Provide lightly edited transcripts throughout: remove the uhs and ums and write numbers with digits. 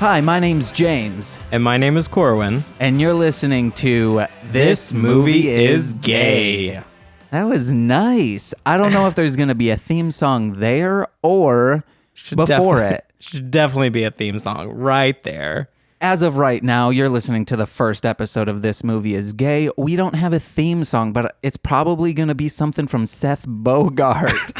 Hi, my name's James. And my name is Corwyn. And you're listening to This Movie is Gay. That was nice. I don't know if there's going to be a theme song there or before it. Should definitely be a theme song right there. As of right now, you're listening to the first episode of This Movie is Gay. We don't have a theme song, but it's probably going to be something from Seth Bogart.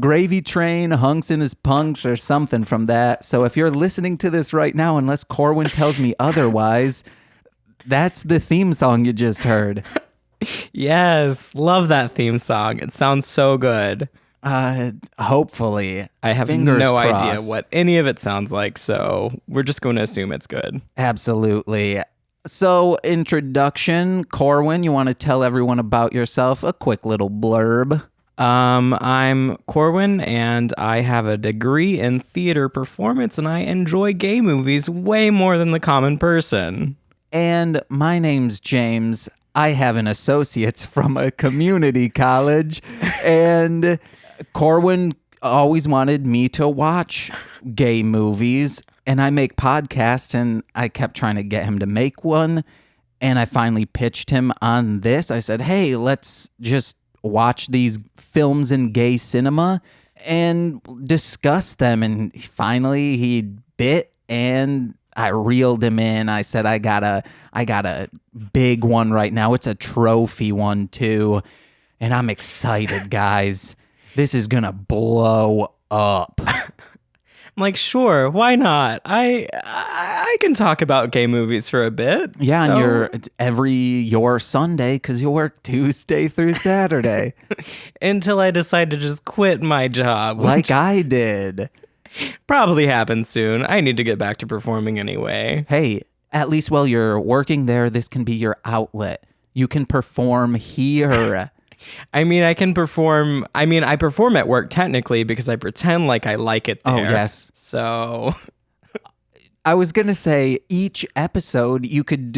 Gravy Train, Hunks in His Punks, or something from that. So if you're listening to this right now, unless Corwyn tells me otherwise, that's the theme song you just heard. Yes, love that theme song. It sounds so good. Hopefully. I have no idea what any of it sounds like, so we're just going to assume it's good. Absolutely. So, introduction, Corwyn, you want to tell everyone about yourself? A quick little blurb. I'm Corwyn, and I have a degree in theater performance, and I enjoy gay movies way more than the common person. And my name's James. I have an associate's from a community college, and Corwyn always wanted me to watch gay movies, and I make podcasts, and I kept trying to get him to make one, and I finally pitched him on this. I said, hey, let's just watch these films in gay cinema and discuss them. And finally he bit, and I reeled him in. I said, I got a big one right now. It's a trophy one too. And I'm excited, guys. This is gonna blow up. I'm like, sure, why not? I can talk about gay movies for a bit. Yeah, so. And your Sunday, because you work Tuesday through Saturday. Until I decide to just quit my job. Like I did. Probably happens soon. I need to get back to performing anyway. Hey, at least while you're working there, this can be your outlet. You can perform here. I mean, I perform at work technically because I pretend like I like it there. Oh, yes. So I was going to say each episode you could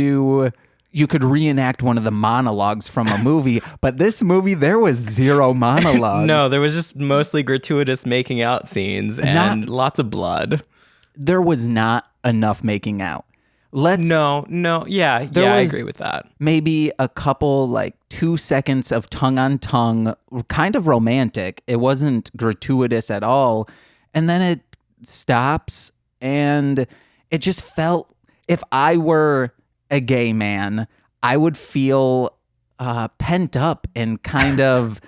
reenact one of the monologues from a movie, but this movie, there was zero monologues. No, there was just mostly gratuitous making out scenes and lots of blood. There was not enough making out. I agree with that. Maybe a couple, 2 seconds of tongue on tongue, kind of romantic. It wasn't gratuitous at all. And then it stops, and it just felt, if I were a gay man, I would feel pent up and kind of,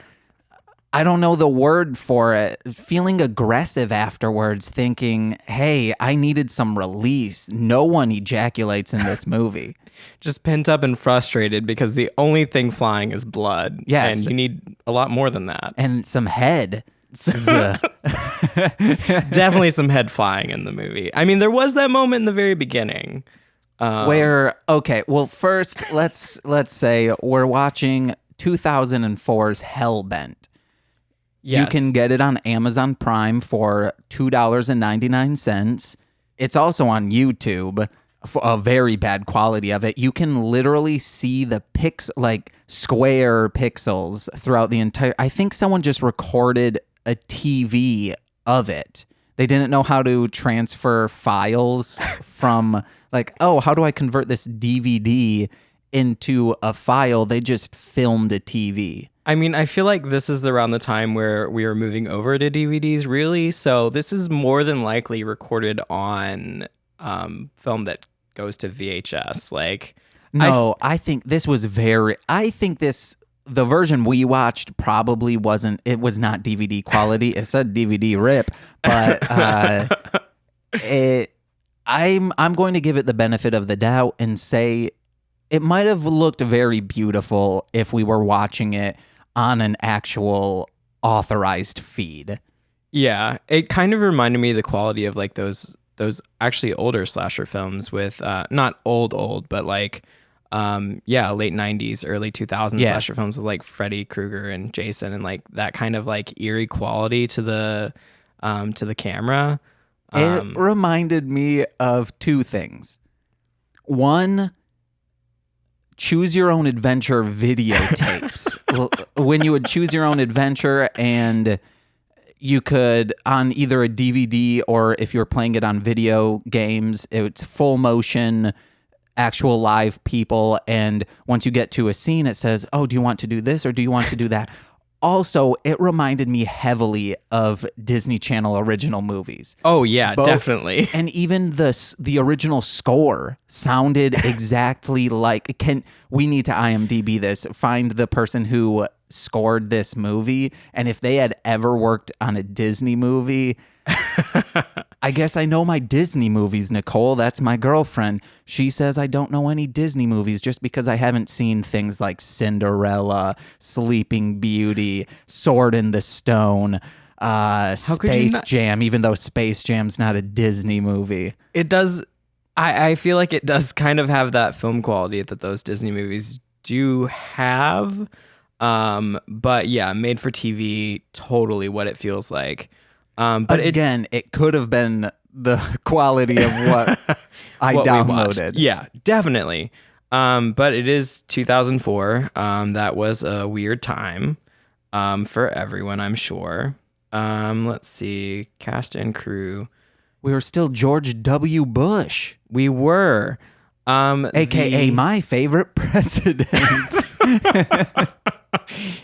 I don't know the word for it, feeling aggressive afterwards, thinking, hey, I needed some release. No one ejaculates in this movie. Just pent up and frustrated because the only thing flying is blood. Yes. And you need a lot more than that. And some head. Definitely some head flying in the movie. I mean, there was that moment in the very beginning. Where, okay, well, first, let's say we're watching 2004's Hellbent. Yes. You can get it on Amazon Prime for $2.99. It's also on YouTube for a very bad quality of it. You can literally see the square pixels throughout the entire. I think someone just recorded a TV of it. They didn't know how to transfer files from how do I convert this DVD into a file? They just filmed a TV. I mean, I feel like this is around the time where we are moving over to DVDs, really. So this is more than likely recorded on film that goes to VHS. I think this was the version we watched probably wasn't. It was not DVD quality. It said DVD rip, but I'm going to give it the benefit of the doubt and say it might have looked very beautiful if we were watching it on an actual authorized feed. Yeah, it kind of reminded me of the quality of those actually older slasher films with not old, but late 90s, early 2000s slasher films with Freddy Krueger and Jason, and that kind of eerie quality to the camera. It reminded me of two things. One, choose your own adventure videotapes. When you would choose your own adventure and you could, on either a DVD or if you're playing it on video games, it's full motion, actual live people. And once you get to a scene, it says, oh, do you want to do this or do you want to do that? Also, it reminded me heavily of Disney Channel original movies. Oh, yeah, Both, definitely. And even the original score sounded exactly like... We need to IMDb this, find the person who scored this movie, and if they had ever worked on a Disney movie... I guess I know my Disney movies, Nicole. That's my girlfriend. She says I don't know any Disney movies just because I haven't seen things like Cinderella, Sleeping Beauty, Sword in the Stone, Space Jam, even though Space Jam's not a Disney movie. It does. I feel like it does kind of have that film quality that those Disney movies do have. But yeah, made for TV, totally what it feels like. But again, it could have been the quality of what I downloaded. Yeah, definitely. But it is 2004. That was a weird time for everyone, I'm sure. Let's see. Cast and crew. We were still George W. Bush. We were. AKA my favorite president.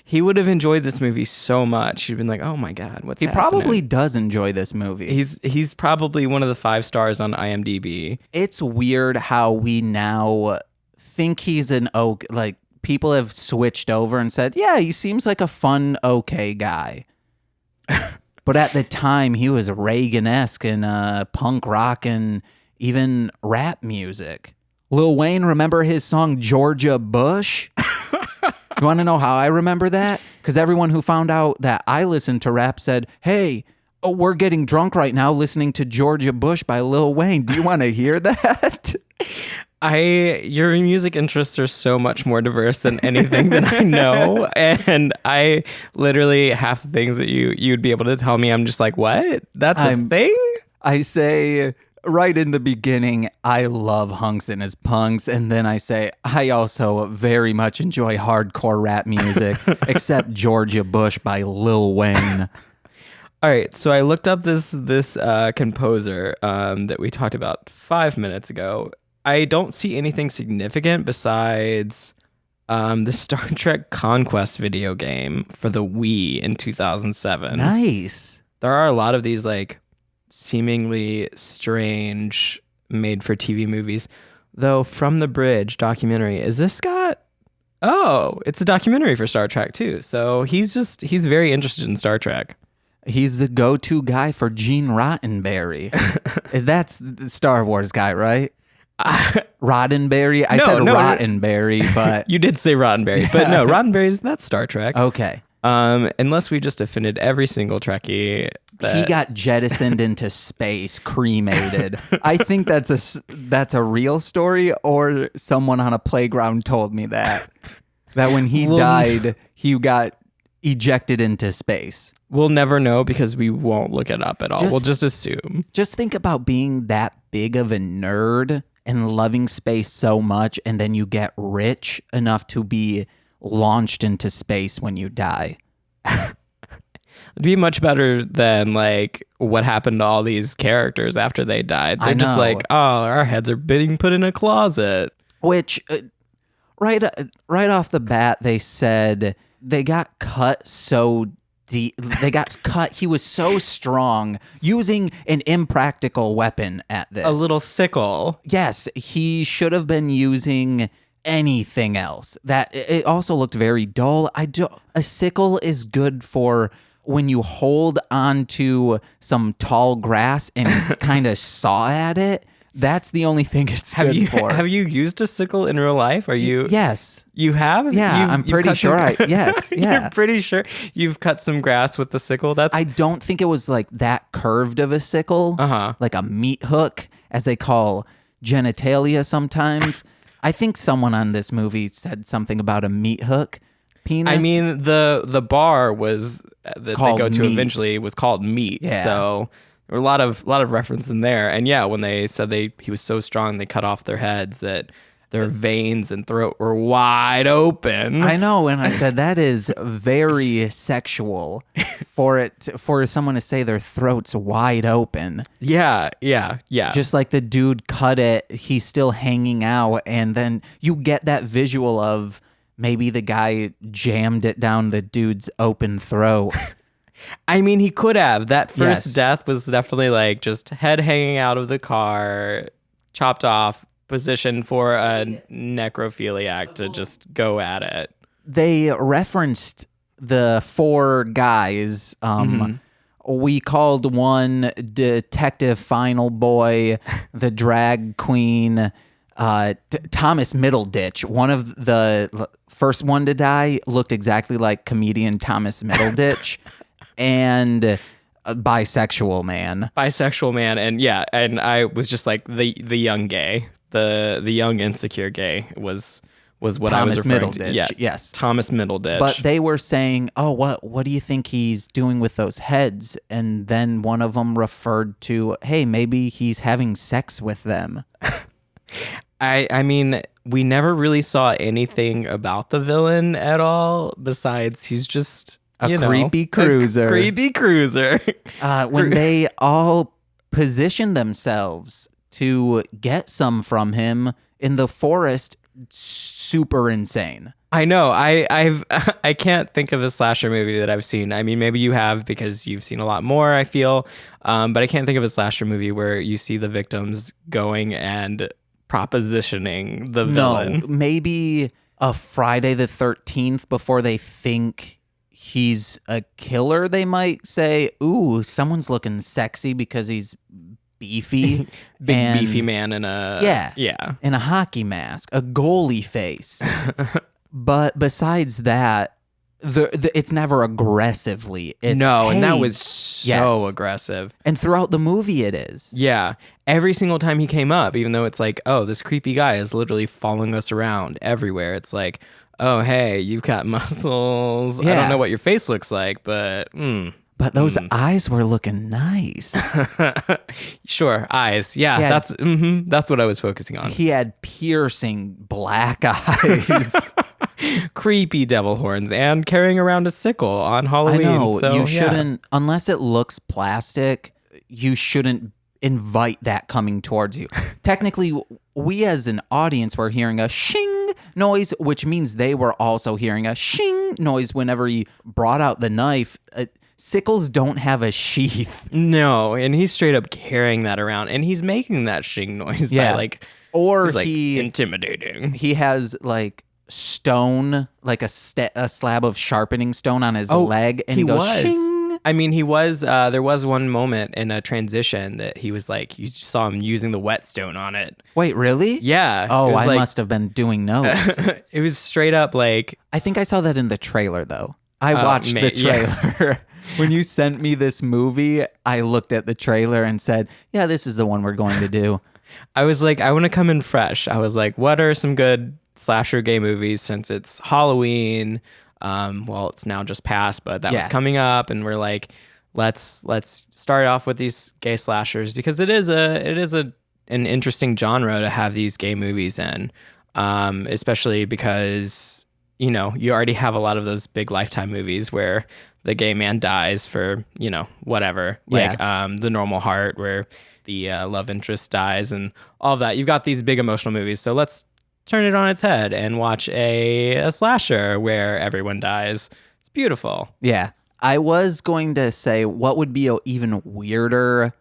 He would have enjoyed this movie so much. He'd been like, "Oh my god, what's happening?" He probably does enjoy this movie. He's probably one of the 5 stars on IMDb. It's weird how we now think he's like people have switched over and said, "Yeah, he seems like a fun, okay guy." But at the time, he was Reagan-esque in punk rock and even rap music. Lil Wayne, remember his song "Georgia Bush"? You want to know how I remember that? Because everyone who found out that I listened to rap said, hey, we're getting drunk right now listening to Georgia Bush by Lil Wayne. Do you want to hear that? Your music interests are so much more diverse than anything that I know. And I literally, half the things that you'd be able to tell me, I'm just like, what? That's a thing? I say... right in the beginning, I love hunks and his punks, and then I say, I also very much enjoy hardcore rap music, except Georgia Bush by Lil Wayne. All right, so I looked up this composer that we talked about 5 minutes ago. I don't see anything significant besides the Star Trek Conquest video game for the Wii in 2007. Nice. There are a lot of these, like, seemingly strange made for TV movies, though. From the Bridge documentary, is this got... Oh, it's a documentary for Star Trek too, so he's very interested in Star Trek. He's the go-to guy for Gene Roddenberry. That's the Star Wars guy, right? Roddenberry? I said Roddenberry, but... You did say Roddenberry, yeah. But no, Roddenberry's... That's Star Trek. Okay. Unless we just offended every single Trekkie. He got jettisoned into space, cremated. I think that's a real story, or someone on a playground told me that when he died, he got ejected into space. We'll never know because we won't look it up at all. We'll just assume. Just think about being that big of a nerd and loving space so much, and then you get rich enough to be launched into space when you die. It'd be much better than like what happened to all these characters after they died. They're just like, oh, our heads are being put in a closet. Which, right off the bat, they said they got cut so deep. They got cut. He was so strong, using an impractical weapon at this. A little sickle. Yes, he should have been using anything else. That it also looked very dull. A sickle is good for when you hold onto some tall grass and kind of saw at it. That's the only thing it's good for. Have you used a sickle in real life? Are you? Yes. You have? Yeah, I'm pretty sure. Yes. Yeah. You're pretty sure you've cut some grass with the sickle? I don't think it was like that curved of a sickle. Like a meat hook, as they call genitalia sometimes. I think someone on this movie said something about a meat hook penis. I mean, the bar was that they go to meat. Eventually was called meat. Yeah. So there were a lot of reference in there. And yeah, when they said he was so strong, they cut off their heads that their veins and throat were wide open. I know, and I said that is very sexual for someone to say their throat's wide open. Yeah. Just like the dude cut it, he's still hanging out, and then you get that visual of maybe the guy jammed it down the dude's open throat. I mean, he could have. That first death was definitely like just head hanging out of the car, chopped off, positioned for a necrophiliac to just go at it. They referenced the 4 guys. We called one Detective Final Boy, the drag queen, Thomas Middleditch. One of the first one to die looked exactly like comedian Thomas Middleditch, and a bisexual man. And I was just like the young gay. The young insecure gay was what Thomas I was referring Middleditch, to. Yeah, yes. Thomas Middleditch. But they were saying, "Oh, what do you think he's doing with those heads?" And then one of them referred to, "Hey, maybe he's having sex with them." I mean, we never really saw anything about the villain at all. Besides, he's just a creepy cruiser. When they all position themselves to get some from him in the forest, super insane. I know. I can't think of a slasher movie that I've seen. I mean, maybe you have because you've seen a lot more, I feel. But I can't think of a slasher movie where you see the victims going and propositioning the villain. No, maybe a Friday the 13th before they think he's a killer. They might say, "Ooh, someone's looking sexy because he's beefy." Beefy man in a in a hockey mask, a goalie face. But besides that, it's never aggressively. It's, and that was so aggressive. And throughout the movie it is. Yeah. Every single time he came up, even though it's like, oh, this creepy guy is literally following us around everywhere. It's like, oh, hey, you've got muscles. Yeah. I don't know what your face looks like, but But those eyes were looking nice. Sure, eyes. Yeah, that's what I was focusing on. He had piercing black eyes. Creepy devil horns and carrying around a sickle on Halloween. I know. So, you shouldn't, unless it looks plastic, you shouldn't invite that coming towards you. Technically, we as an audience were hearing a shing noise, which means they were also hearing a shing noise whenever he brought out the knife. Sickles don't have a sheath. No, and he's straight up carrying that around, and he's making that shing noise by like, or he intimidating. He has like stone, like a slab of sharpening stone on his leg, and he goes shing. I mean, he was. There was one moment in a transition that he was like, you saw him using the whetstone on it. Wait, really? Yeah. Oh, I must have been doing notes. It was straight up like. I think I saw that in the trailer though. I watched the trailer. Yeah. When you sent me this movie, I looked at the trailer and said, yeah, this is the one we're going to do. I was like, I want to come in fresh. I was like, what are some good slasher gay movies since it's Halloween? Well, it's now just passed, but that was coming up, and we're like, let's start off with these gay slashers because it is an interesting genre to have these gay movies in, especially because you already have a lot of those big Lifetime movies where the gay man dies for whatever, like The Normal Heart, where the love interest dies and all of that. You've got these big emotional movies, so let's turn it on its head and watch a slasher where everyone dies. It's beautiful. Yeah. I was going to say, what would be an even weirder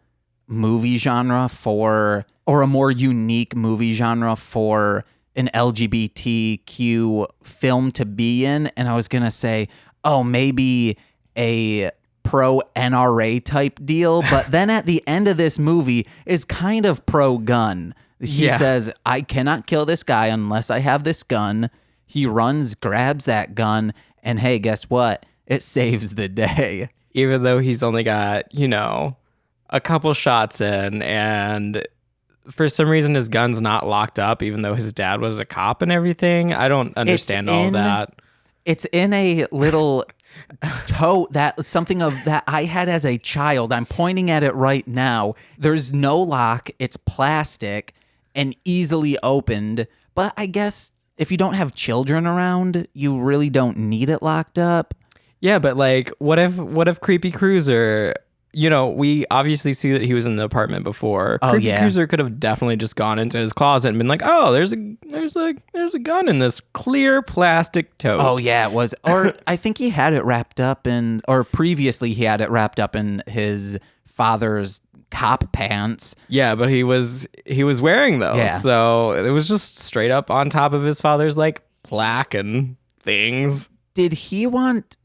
movie genre or a more unique movie genre for an LGBTQ film to be in? And I was going to say, oh, maybe a pro NRA type deal. But then at the end of this movie is kind of pro gun. He says, I cannot kill this guy unless I have this gun. He runs, grabs that gun, and hey, guess what? It saves the day. Even though he's only got, a couple shots in, and for some reason his gun's not locked up, even though his dad was a cop and everything. I don't understand all that. It's in a little tote something of that I had as a child. I'm pointing at it right now. There's no lock. It's plastic and easily opened, But I guess if you don't have children around, you really don't need it locked up. Yeah, but like, what if Creepy Cruiser? We obviously see that he was in the apartment before. Oh, Creepy yeah. Cruiser could have definitely just gone into his closet and been like, "Oh, there's a gun in this clear plastic tote." Oh, yeah, it was. Or I think he had it wrapped up or previously he had it wrapped up in his father's cop pants. Yeah, but he was wearing those. Yeah. So it was just straight up on top of his father's like plaque and things. Did he want,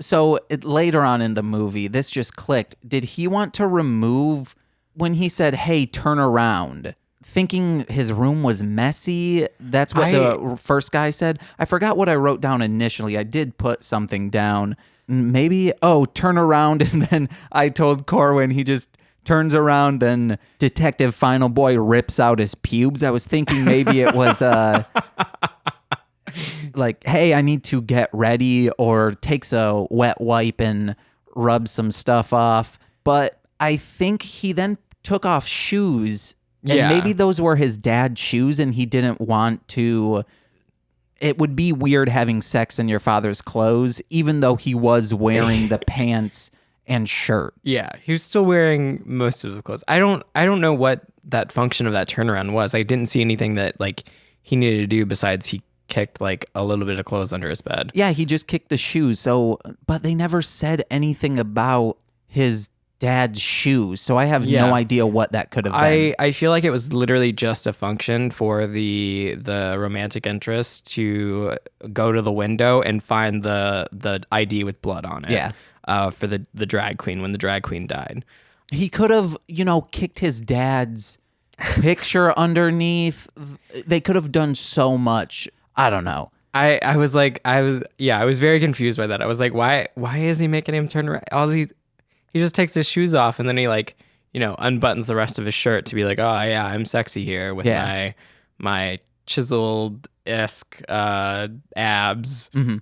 later on in the movie, this just clicked. Did he want to remove, when he said, "Hey, turn around," thinking his room was messy? That's what the first guy said. I forgot what I wrote down initially. I did put something down. Maybe, turn around. And then I told Corwyn, he just turns around, then Detective Final Boy rips out his pubes. I was thinking maybe it was like, "Hey, I need to get ready," or takes a wet wipe and rubs some stuff off. But I think he then took off shoes, and maybe those were his dad's shoes, and he didn't want to. It would be weird having sex in your father's clothes, even though he was wearing the pants and shirt. Yeah, he was still wearing most of the clothes. I don't know what that function of that turnaround was. I didn't see anything that like he needed to do besides he kicked like a little bit of clothes under his bed. Yeah, he just kicked the shoes. But they never said anything about his dad's shoes. So I have no idea what that could have been. I feel like it was literally just a function for the romantic interest to go to the window and find the ID with blood on it. Yeah. For the drag queen when the drag queen died. He could have, kicked his dad's picture underneath. They could have done so much. I don't know. I was very confused by that. I was like, why is he making him turn around? He just takes his shoes off and then he like, unbuttons the rest of his shirt to be like, "Oh yeah, I'm sexy here with my chiseled-esque abs." Mm-hmm.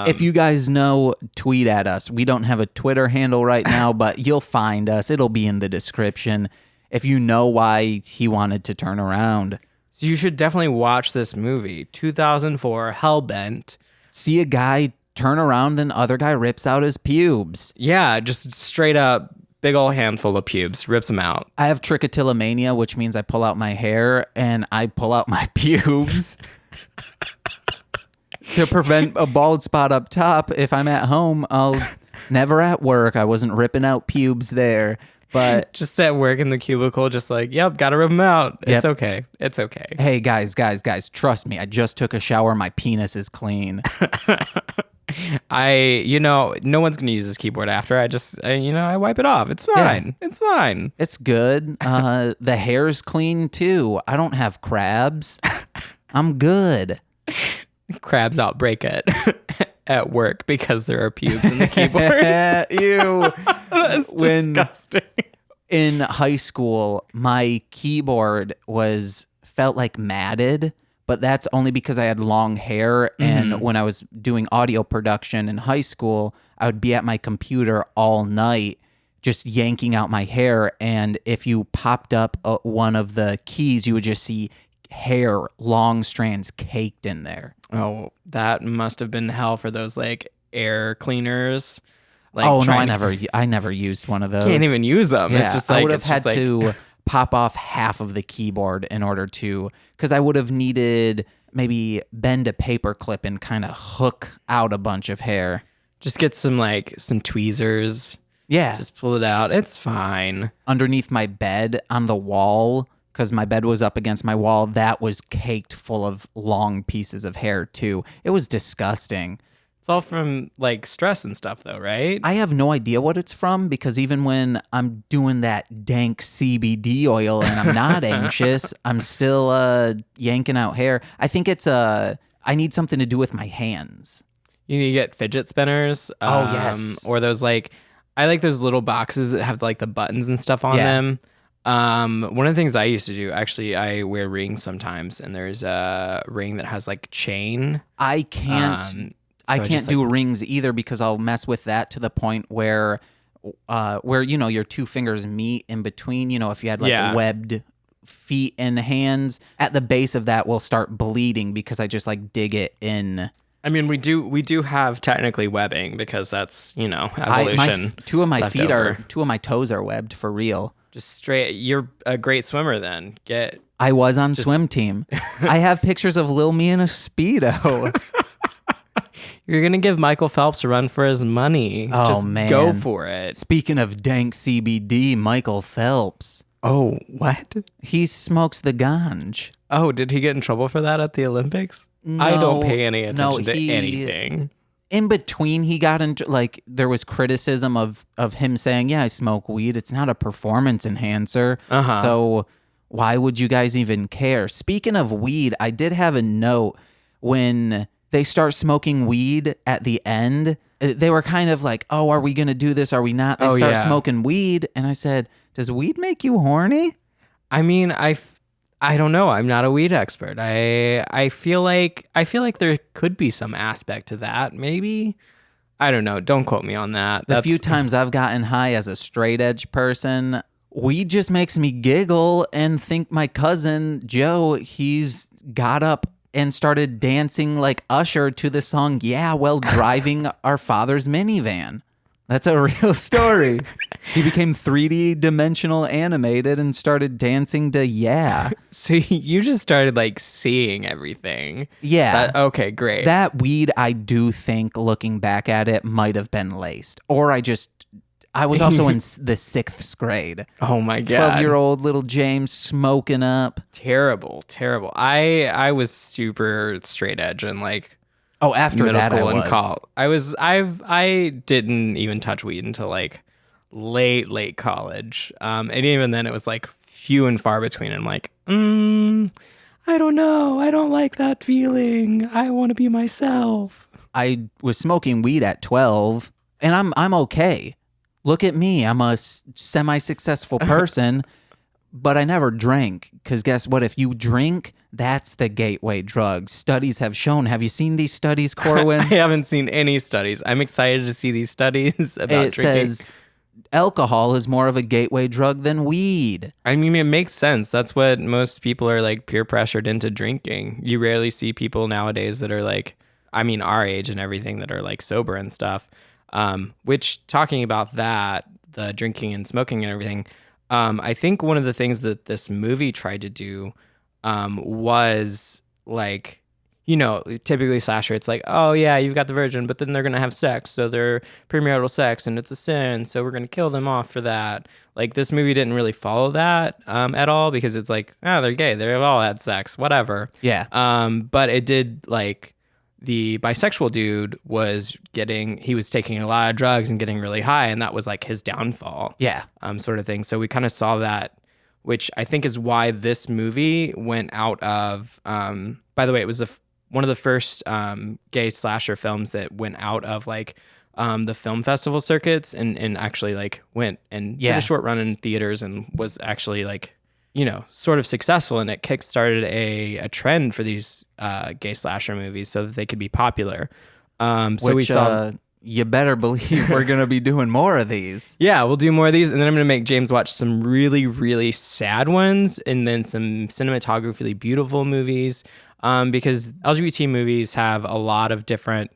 If you guys know, tweet at us. We don't have a Twitter handle right now, but you'll find us. It'll be in the description if you know why he wanted to turn around. So you should definitely watch this movie. 2004, Hellbent. See a guy turn around, then other guy rips out his pubes. Yeah, just straight up big old handful of pubes, rips them out. I have trichotillomania, which means I pull out my hair and I pull out my pubes. To prevent a bald spot up top. If I'm at home, never at work. I wasn't ripping out pubes there. But just at work in the cubicle, just like, yep, gotta rip them out. It's okay. It's okay. Hey, guys, trust me. I just took a shower. My penis is clean. No one's gonna use this keyboard after. I wipe it off. It's fine. Yeah. It's fine. It's good. The hair's clean too. I don't have crabs. I'm good. Crabs outbreak at work because there are pubes in the keyboards. Ew. That's disgusting. In high school, my keyboard felt like matted, but that's only because I had long hair. And when I was doing audio production in high school, I would be at my computer all night just yanking out my hair. And if you popped up one of the keys, you would just see hair, long strands caked in there. Oh, that must have been hell for those like air cleaners. Like, I never used one of those. Can't even use them. Yeah, it's just like, I would have had to pop off half of the keyboard in order to, because I would have needed maybe bend a paper clip and kind of hook out a bunch of hair. Just get some tweezers. Yeah. Just pull it out. It's fine. Underneath my bed on the wall, because my bed was up against my wall, that was caked full of long pieces of hair too. It was disgusting. It's all from like stress and stuff though, right? I have no idea what it's from, because even when I'm doing that dank CBD oil and I'm not anxious, I'm still yanking out hair. I think I need something to do with my hands. You need to get fidget spinners. Yes. Or those I like those little boxes that have like the buttons and stuff on them. One of the things I used to do, actually, I wear rings sometimes, and there's a ring that has like chain. I can't do rings either, because I'll mess with that to the point where your two fingers meet in between. If you had webbed feet and hands. At the base of that will start bleeding because I just like dig it in. I mean, we do have technically webbing because that's, evolution. Two of my left feet over. two of my toes are webbed for real. Just straight. You're a great swimmer then. I was on swim team. I have pictures of Lil Me in a Speedo. You're going to give Michael Phelps a run for his money. Oh, Just man. go for it. Speaking of dank CBD, Michael Phelps. Oh, what? He smokes the ganj. Oh, did he get in trouble for that at the Olympics? No, I don't pay any attention to he- anything. In between, he got into, like, there was criticism of him saying, yeah, I smoke weed. It's not a performance enhancer. Uh-huh. So why would you guys even care? Speaking of weed, I did have a note when they start smoking weed at the end. They were kind of like, oh, are we going to do this? Are we not? They Oh, start yeah. smoking weed. And I said, does weed make you horny? I mean, I don't know. I'm not a weed expert. I feel like there could be some aspect to that. Maybe. I don't know. Don't quote me on that. The few times I've gotten high as a straight edge person, weed just makes me giggle and think my cousin Joe, he's got up and started dancing like Usher to the song Yeah, while driving our father's minivan. That's a real story. He became 3D dimensional animated and started dancing to Yeah. So you just started like seeing everything. Yeah. Okay, great. That weed, I do think, looking back at it, might have been laced. Or I was also in the 6th grade. Oh my God. 12-year-old little James smoking up. Terrible. I was super straight edge and like Oh, after middle that school I and college. I didn't even touch weed until like late college. And even then it was like few and far between. I'm like, I don't know. I don't like that feeling. I want to be myself. I was smoking weed at 12, and I'm okay. Look at me. I'm a semi-successful person, but I never drank. Because guess what? If you drink, that's the gateway drug. Studies have shown. Have you seen these studies, Corwyn? I haven't seen any studies. I'm excited to see these studies about It drinking. says alcohol is more of a gateway drug than weed. I mean, it makes sense. That's what most people are like peer pressured into drinking. You rarely see people nowadays that are like, I mean, our age and everything that are like sober and stuff. Which talking about that, the drinking and smoking and everything, I think one of the things that this movie tried to do was like, typically slasher, it's like, oh yeah, you've got the virgin, but then they're going to have sex. So they're premarital sex and it's a sin. So we're going to kill them off for that. Like this movie didn't really follow that at all because it's like, oh, they're gay. They've all had sex, whatever. Yeah. But it did like the bisexual dude he was taking a lot of drugs and getting really high. And that was like his downfall. Yeah. Sort of thing. So we kind of saw that, which I think is why this movie went out of, by the way, it was one of the first gay slasher films that went out of like the film festival circuits and actually like went and did a short run in theaters and was actually like, sort of successful, and it kickstarted a trend for these gay slasher movies so that they could be popular. So we saw. You better believe we're going to be doing more of these. Yeah, we'll do more of these, and then I'm going to make James watch some really, really sad ones, and then some cinematographically beautiful movies, because LGBT movies have a lot of different,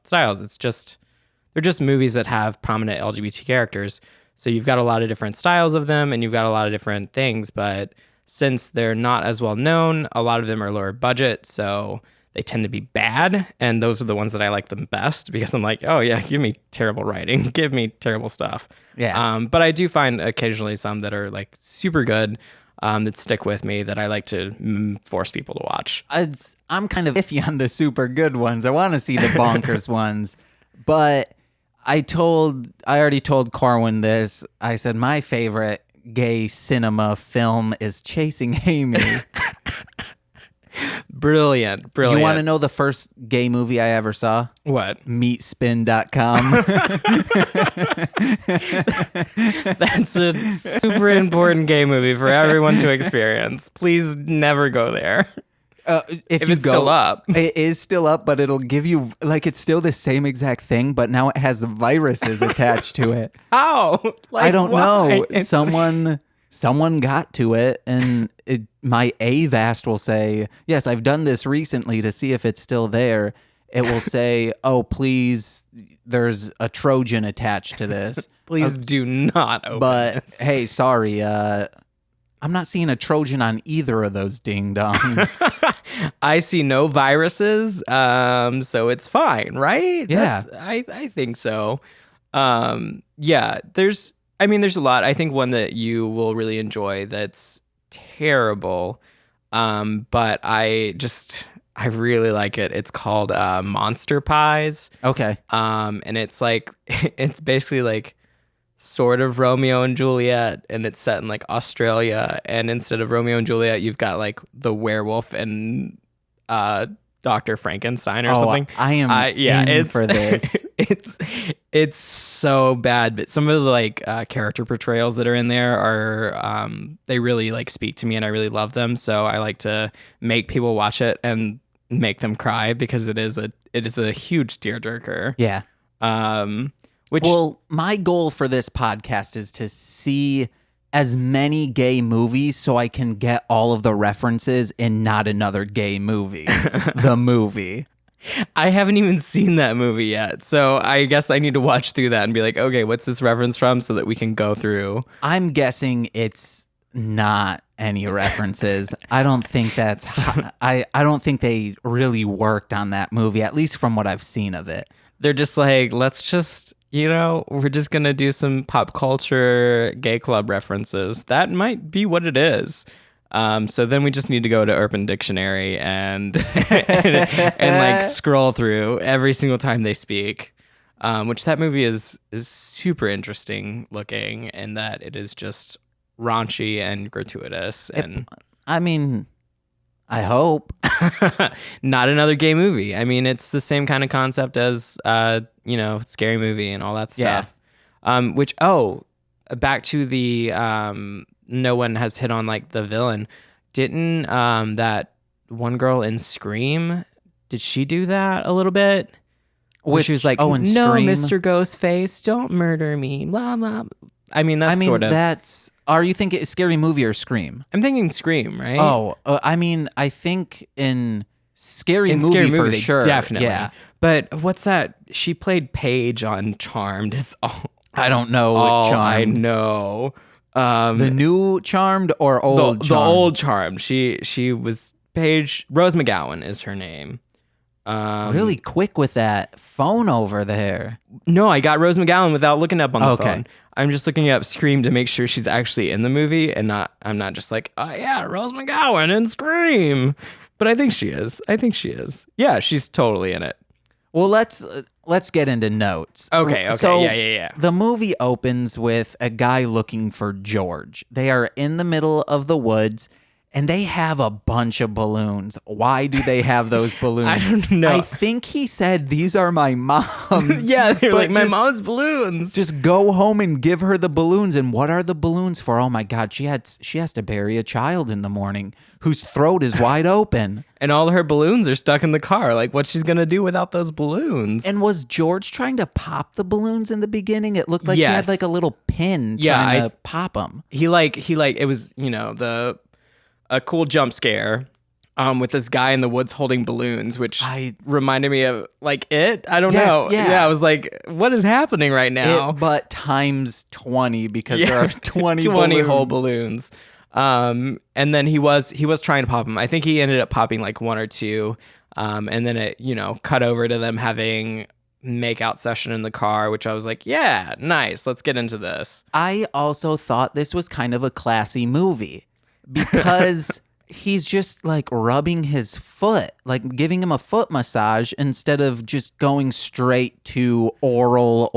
styles. They're just movies that have prominent LGBT characters. So you've got a lot of different styles of them, and you've got a lot of different things, but since they're not as well known, a lot of them are lower budget, so they tend to be bad, and those are the ones that I like the best because I'm like, oh yeah, give me terrible writing, give me terrible stuff. Yeah. But I do find occasionally some that are like super good, that stick with me, that I like to force people to watch. I'm kind of iffy on the super good ones. I want to see the bonkers ones, but I already told Corwyn this. I said my favorite gay cinema film is Chasing Amy. Brilliant. You want to know the first gay movie I ever saw? What? Meatspin.com. That's a super important gay movie for everyone to experience. Please never go there. If it's still up. It is still up, but it'll give you, like, it's still the same exact thing, but now it has viruses attached to it. How? Like, I don't why? know. Someone someone got to it, and my AVAST will say, yes, I've done this recently to see if it's still there. It will say, oh, please, there's a Trojan attached to this. Please do not open this. Hey, sorry, I'm not seeing a Trojan on either of those ding-dongs. I see no viruses, so it's fine, right? Yeah. I think so. There's a lot. I think one that you will really enjoy that's terrible, but I really like it. It's called Monster Pies. Okay. And it's like, it's basically like sort of Romeo and Juliet, and it's set in like Australia, and instead of Romeo and Juliet, you've got like the werewolf and Dr. Frankenstein or something. I am in for this. It's so bad, but some of the like character portrayals that are in there are they really like speak to me, and I really love them. So I like to make people watch it and make them cry, because it is a huge tearjerker. Yeah. Well, my goal for this podcast is to see as many gay movies so I can get all of the references in Not Another Gay Movie, the movie. I haven't even seen that movie yet, so I guess I need to watch through that and be like, okay, what's this reference from, so that we can go through. I'm guessing it's not any references. I don't think that's... I don't think they really worked on that movie, at least from what I've seen of it. They're just like, let's just... we're just going to do some pop culture gay club references. That might be what it is. So then we just need to go to Urban Dictionary and like scroll through every single time they speak, which that movie is super interesting looking, in that it is just raunchy and gratuitous. And I hope. Not Another Gay Movie. I mean, it's the same kind of concept as, Scary Movie and all that stuff. Yeah. Back to the no one has hit on like the villain. Didn't that one girl in Scream, did she do that a little bit? Where she was like, no, Scream? Mr. Ghostface, don't murder me, blah, blah. That's are you thinking Scary Movie or Scream? I'm thinking Scream, right? Oh, I think in Scary Movie for sure. Definitely. Yeah. But what's that? She played Paige on Charmed. I don't know what Charmed. I know. The new Charmed or old Charmed? The old Charmed. She was Paige. Rose McGowan is her name. Really quick with that phone over there. No, I got Rose McGowan without looking up on the phone. I'm just looking up Scream to make sure she's actually in the movie, and I'm not just like, oh yeah, Rose McGowan in Scream. But I think she is. Yeah, she's totally in it. Well, let's get into notes. Okay. So yeah. The movie opens with a guy looking for George. They are in the middle of the woods, and they have a bunch of balloons. Why do they have those balloons? I don't know. I think he said, these are my mom's. Yeah, they're like, my mom's balloons. Just go home and give her the balloons. And what are the balloons for? Oh my God, she has to bury a child in the morning whose throat is wide open. And all her balloons are stuck in the car. Like, what's she's going to do without those balloons? And was George trying to pop the balloons in the beginning? It looked like he had like a little pin trying to pop them. He it was, a cool jump scare with this guy in the woods holding balloons, which reminded me of like It. I don't know. Yeah, I was like, what is happening right now? But times 20 because there are 20 whole balloons. And then he was trying to pop them. I think he ended up popping like one or two. And then it, cut over to them having make-out session in the car, which I was like, yeah, nice. Let's get into this. I also thought this was kind of a classy movie because he's just like rubbing his foot, like giving him a foot massage instead of just going straight to oral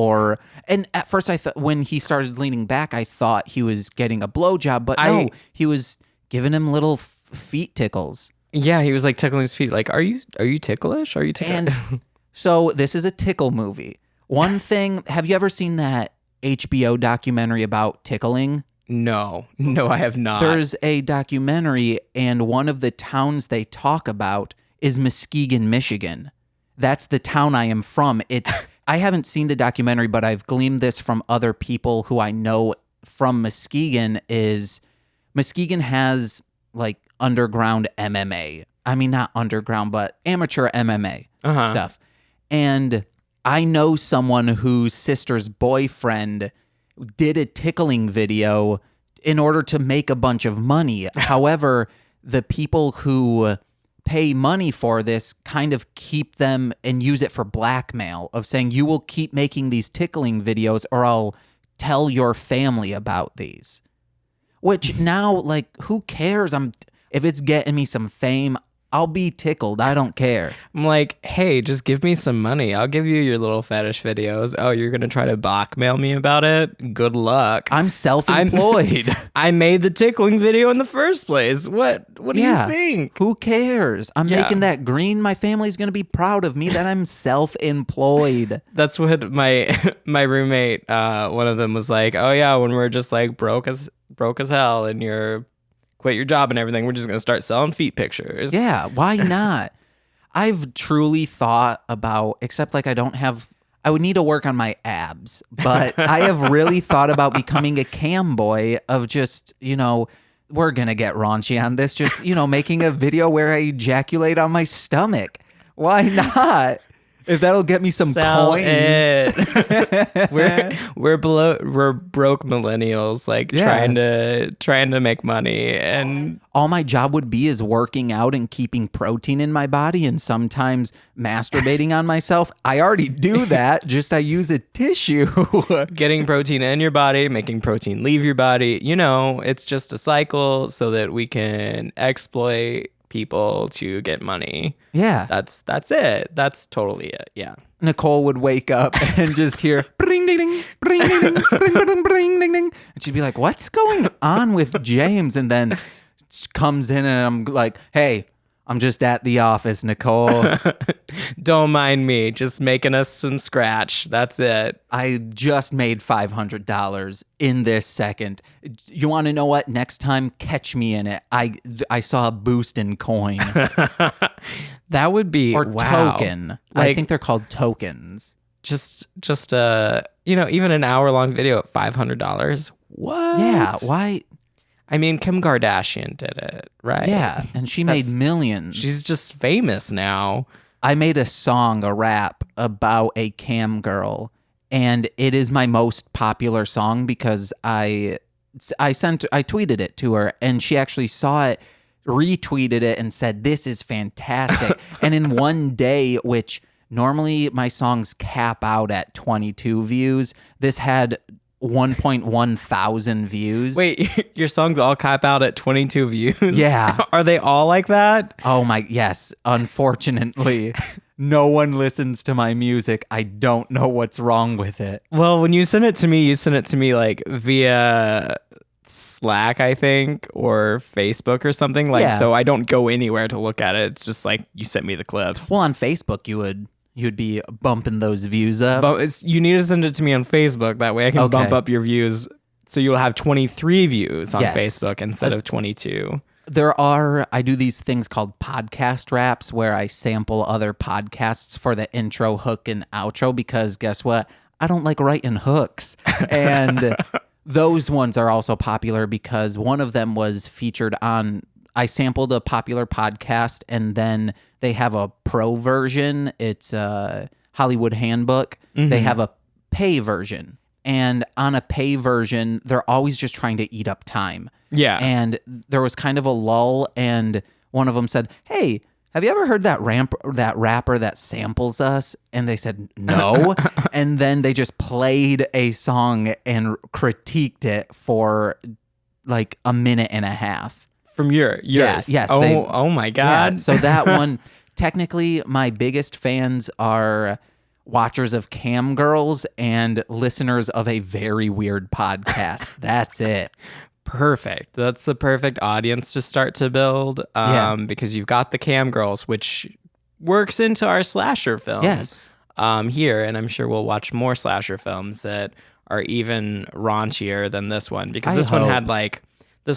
and at first I thought when he started leaning back, I thought he was getting a blowjob, but no, he was giving him little feet tickles. Yeah, he was like tickling his feet. Like, are you ticklish? Are you ticklish? And so this is a tickle movie. One thing, have you ever seen that HBO documentary about tickling? No, I have not. There's a documentary, and one of the towns they talk about is Muskegon, Michigan. That's the town I am from. I haven't seen the documentary, but I've gleaned this from other people who I know from Muskegon is Muskegon has like underground MMA. I mean, not underground, but amateur MMA stuff. And I know someone whose sister's boyfriend did a tickling video in order to make a bunch of money. However, the people who pay money for this kind of keep them and use it for blackmail of saying, you will keep making these tickling videos or I'll tell your family about these. Which now, like, who cares? If it's getting me some fame, I'll be tickled. I don't care. I'm like, hey, just give me some money. I'll give you your little fetish videos. Oh, you're going to try to blackmail me about it? Good luck. I'm self-employed. I made the tickling video in the first place. What do you think? Who cares? I'm making that green. My family's going to be proud of me that I'm self-employed. That's what my roommate, one of them was like, oh yeah, when we're just like broke as hell and you're quit your job and everything, we're just going to start selling feet pictures. Yeah, why not? I've truly thought about, except like I would need to work on my abs, but I have really thought about becoming a cam boy of just, we're going to get raunchy on this, just, making a video where I ejaculate on my stomach. Why not? If that'll get me some coins. we're broke millennials, like trying to make money, and all my job would be is working out and keeping protein in my body and sometimes masturbating on myself. I already do that, just I use a tissue. Getting protein in your body, making protein leave your body. It's just a cycle so that we can exploit people to get money. Yeah. That's it. That's totally it. Yeah. Nicole would wake up and just hear bring ding ding bring ding ding bring bring bring ding ding. And she'd be like, "What's going on with James?" And then she comes in and I'm like, "Hey, I'm just at the office, Nicole. Don't mind me, just making us some scratch. That's it. I just made $500 in this second. You want to know what? Next time, catch me in it. I saw a boost in coin. That would be or token. I think they're called tokens. Just even an hour-long video at $500. What? Yeah. Why? I mean, Kim Kardashian did it, right? Yeah, and she made millions. She's just famous now. I made a rap about a cam girl, and it is my most popular song because I tweeted it to her, and she actually saw it, retweeted it, and said, "This is fantastic." And in one day, which normally my songs cap out at 22 views, this had 1.1 thousand views. Wait, your songs all cap out at 22 views? Yeah. Are they all like that? Oh my, yes. Unfortunately, no one listens to my music. I don't know what's wrong with it. Well, when you sent it to me like via Slack, I think, or Facebook or something. So I don't go anywhere to look at it. It's just like you sent me the clips. Well, on Facebook, you'd be bumping those views up. But you need to send it to me on Facebook. That way I can bump up your views. So you'll have 23 views on Facebook instead of 22. I do these things called podcast raps where I sample other podcasts for the intro, hook, and outro because guess what? I don't like writing hooks. And those ones are also popular because one of them was featured on, I sampled a popular podcast and then they have a pro version. It's a Hollywood Handbook. Mm-hmm. They have a pay version. And on a pay version, they're always just trying to eat up time. Yeah. And there was kind of a lull, and one of them said, "Hey, have you ever heard that rapper that samples us?" And they said, "No." And then they just played a song and critiqued it for like a minute and a half. From yours? Yes. Oh my God. Yeah, so that one, technically, my biggest fans are watchers of cam girls and listeners of a very weird podcast. That's it. Perfect. That's the perfect audience to start to build because you've got the cam girls, which works into our slasher films. Yes. Here, and I'm sure we'll watch more slasher films that are even raunchier than this one because this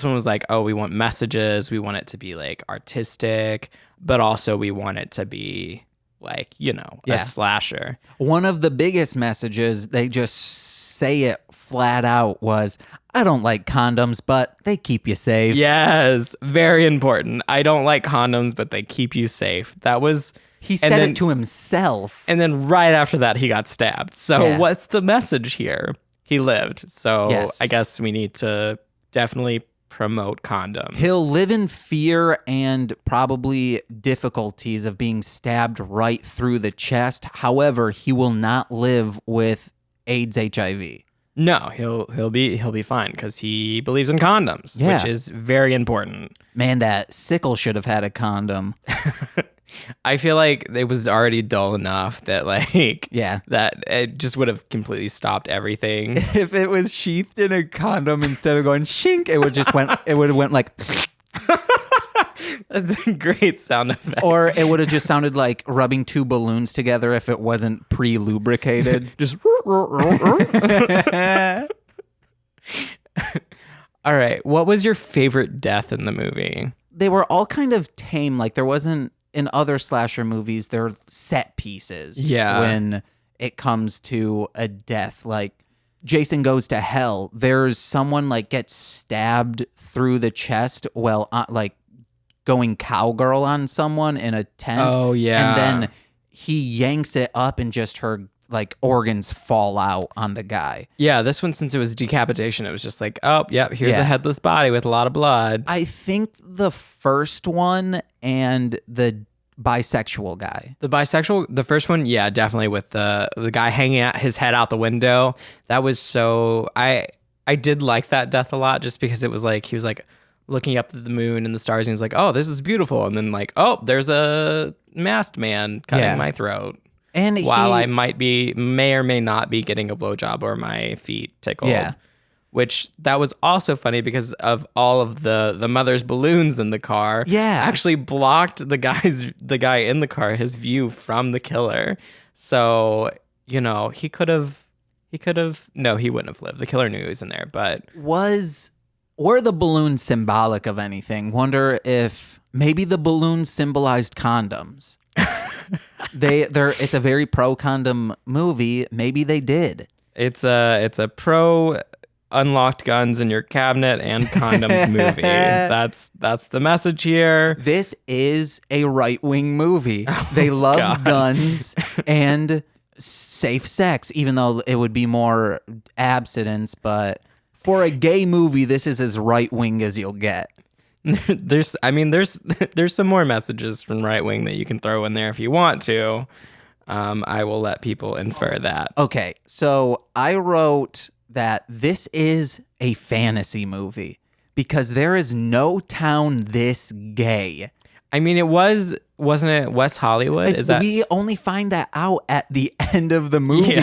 one was like, oh, we want messages. We want it to be like artistic, but also we want it to be like, a slasher. One of the biggest messages, they just say it flat out, was, I don't like condoms, but they keep you safe. Yes, very important. I don't like condoms, but they keep you safe. That was... He said it to himself. And then right after that, he got stabbed. So Yeah. what's the message here? He lived. So Yes. I guess we need to definitely promote condoms. He'll live in fear and probably difficulties of being stabbed right through the chest. However, he will not live with AIDS HIV. No, he'll be fine because he believes in condoms, Yeah. which is very important. Man, that sickle should have had a condom. I feel like it was already dull enough that Yeah. that it just would have completely stopped everything. If it was sheathed in a condom instead of going shink, it would have went like, That's a great sound effect. or it would have just sounded like rubbing two balloons together if it wasn't pre-lubricated. Just All right. What was your favorite death in the movie? They were all kind of tame. Like there wasn't, in other slasher movies, they're set pieces. Yeah. When it comes to a death, like Jason Goes to Hell, there's someone like gets stabbed through the chest while like going cowgirl on someone in a tent. Oh, yeah. And then he yanks it up and just her like organs fall out on the guy. Yeah, this one, since it was decapitation, it was just like, oh, yep, here's Yeah. a headless body with a lot of blood. I think the first one and the bisexual guy. The first one, yeah, definitely with the guy hanging out his head out the window. That was so, I did like that death a lot just because it was like, he was like looking up at the moon and the stars and he's like, oh, this is beautiful. And then like, oh, there's a masked man cutting my throat. And While I may or may not be getting a blowjob or my feet tickled. Yeah. Which that was also funny because of all of the mother's balloons in the car. Yeah. Actually blocked the guy in the car, his view from the killer. So, you know, he could have no, he wouldn't have lived. The killer knew he was in there, but were the balloons symbolic of anything? Wonder if maybe the balloons symbolized condoms. It's a very pro condom movie. Maybe they did. it's a pro unlocked guns in your cabinet and condoms movie. That's the message here. This is a right-wing movie. They love God. guns and safe sex, even though it would be more abstinence. But for a gay movie, this is as right-wing as you'll get. There's some more messages from right wing that you can throw in there if you want to. I will let people infer that. Okay, so I wrote that this is a fantasy movie because there is no town this gay. I mean, wasn't it West Hollywood? Is that We only find that out at the end of the movie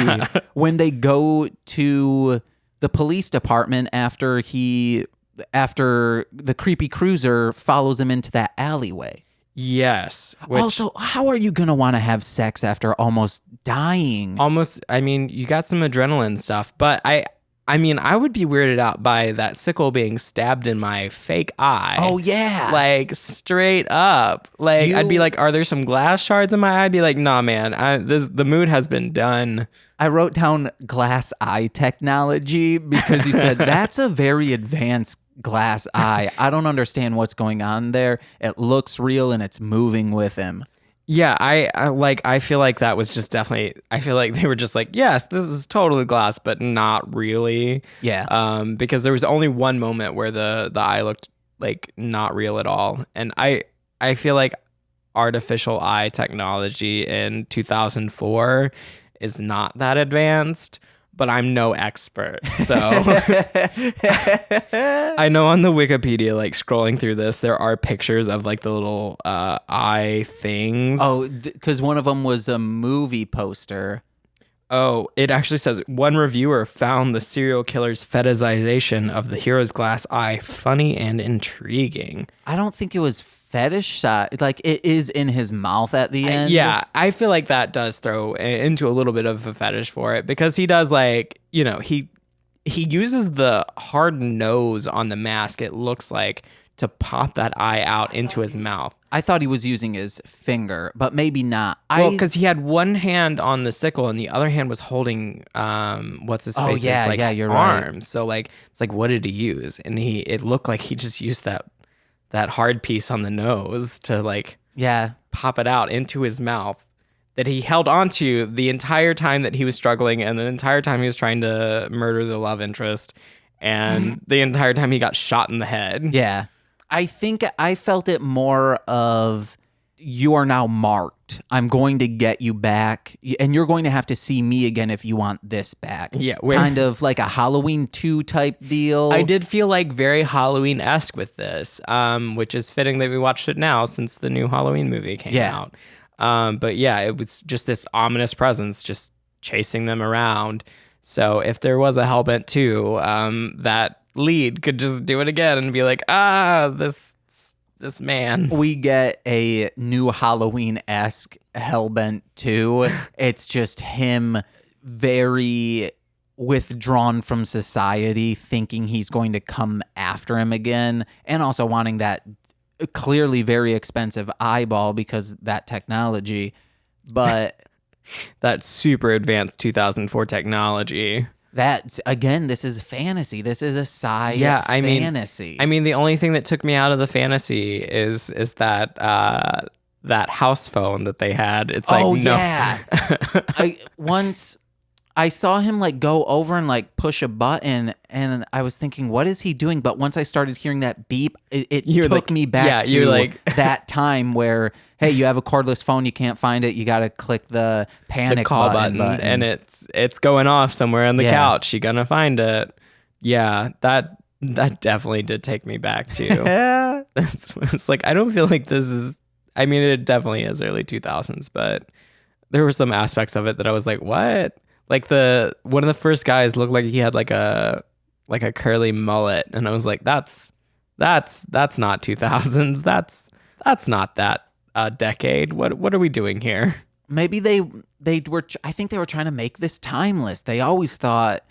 when they go to the police department after the creepy cruiser follows him into that alleyway. Yes. Also, how are you going to want to have sex after almost dying? I mean, you got some adrenaline stuff, but I mean, I would be weirded out by that sickle being stabbed in my fake eye. Oh, yeah. Like, straight up. Like, I'd be like, are there some glass shards in my eye? I'd be like, nah, man, the mood has been done. I wrote down glass eye technology because you said that's a very advanced glass eye. I don't understand what's going on there. It looks real and it's moving with him. Yeah, I feel like that was just definitely, I feel like they were just like, yes, this is totally glass, but not really. Yeah. Because there was only one moment where the eye looked like not real at all. And I feel like artificial eye technology in 2004 is not that advanced, but I'm no expert. So I know on the Wikipedia, like scrolling through this, there are pictures of like the little eye things. Oh, because one of them was a movie poster. Oh, it actually says one reviewer found the serial killer's fetishization of the hero's glass eye funny and intriguing. I don't think it was fetish. Like it is in his mouth at the end. Yeah, I feel like that does throw into a little bit of a fetish for it because he does like, you know, he uses the hard nose on the mask, it looks like, to pop that eye out into his mouth. I thought he was using his finger, but maybe not. Well, because he had one hand on the sickle and the other hand was holding what's his face? You're arms. right. So like it's like, what did he use? And it looked like he just used that hard piece on the nose to like pop it out into his mouth that he held onto the entire time that he was struggling and the entire time he was trying to murder the love interest and the entire time he got shot in the head. Yeah. I think I felt it more of, you are now marked. I'm going to get you back, and you're going to have to see me again if you want this back. Yeah. Kind of like a Halloween 2 type deal. I did feel like very Halloween-esque with this, which is fitting that we watched it now since the new Halloween movie came out. But yeah, it was just this ominous presence just chasing them around. So if there was a Hellbent 2, that lead could just do it again and be like, this man. We get a new Halloween-esque Hellbent 2. It's just him very withdrawn from society, thinking he's going to come after him again, and also wanting that clearly very expensive eyeball because that technology. But that super advanced 2004 technology. That, again, this is fantasy. This is a fantasy. I mean, the only thing that took me out of the fantasy is that that house phone that they had. It's like, no. Yeah. Once I saw him like go over and like push a button, and I was thinking, what is he doing? But once I started hearing that beep, it took me back to that time where, hey, you have a cordless phone, you can't find it, you got to click the panic call button, and it's going off somewhere on the couch. You're gonna find it. Yeah, that definitely did take me back to. It's like, I don't feel like this is. I mean, it definitely is early 2000s, but there were some aspects of it that I was like, what? Like one of the first guys looked like he had like a curly mullet, and I was like, that's not 2000s. That's not that decade. What are we doing here? Maybe they were. I think they were trying to make this timeless. They always thought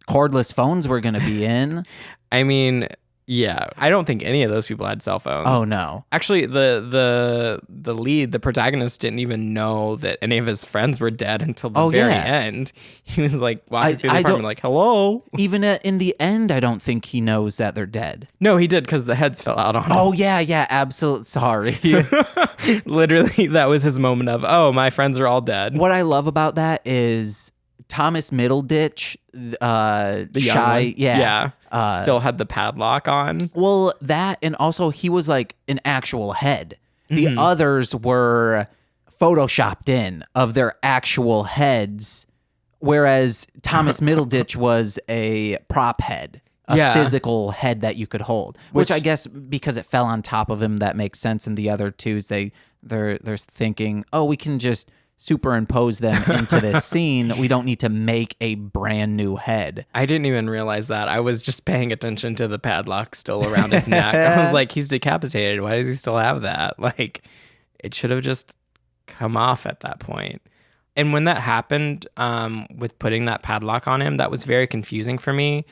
cordless phones were going to be in. I mean, yeah, I don't think any of those people had cell phones. Oh no. Actually, the lead, the protagonist, didn't even know that any of his friends were dead until the very end. He was like walking through the apartment like, hello. Even in the end, I don't think he knows that they're dead. No, he did, because the heads fell out on him. Oh yeah, absolutely. Sorry. Literally, that was his moment of, oh, my friends are all dead. What I love about that is Thomas Middleditch, the shy, still had the padlock on. Well, that, and also he was like an actual head. The others were photoshopped in of their actual heads, whereas Thomas Middleditch was a prop head, a physical head that you could hold. Which I guess because it fell on top of him, that makes sense. And the other twos, they're thinking, oh, we can just superimpose them into this scene. We don't need to make a brand new head. I didn't even realize that. I was just paying attention to the padlock still around his neck. I was like, he's decapitated. Why does he still have that? Like, it should have just come off at that point. And when that happened, with putting that padlock on him, that was very confusing for me,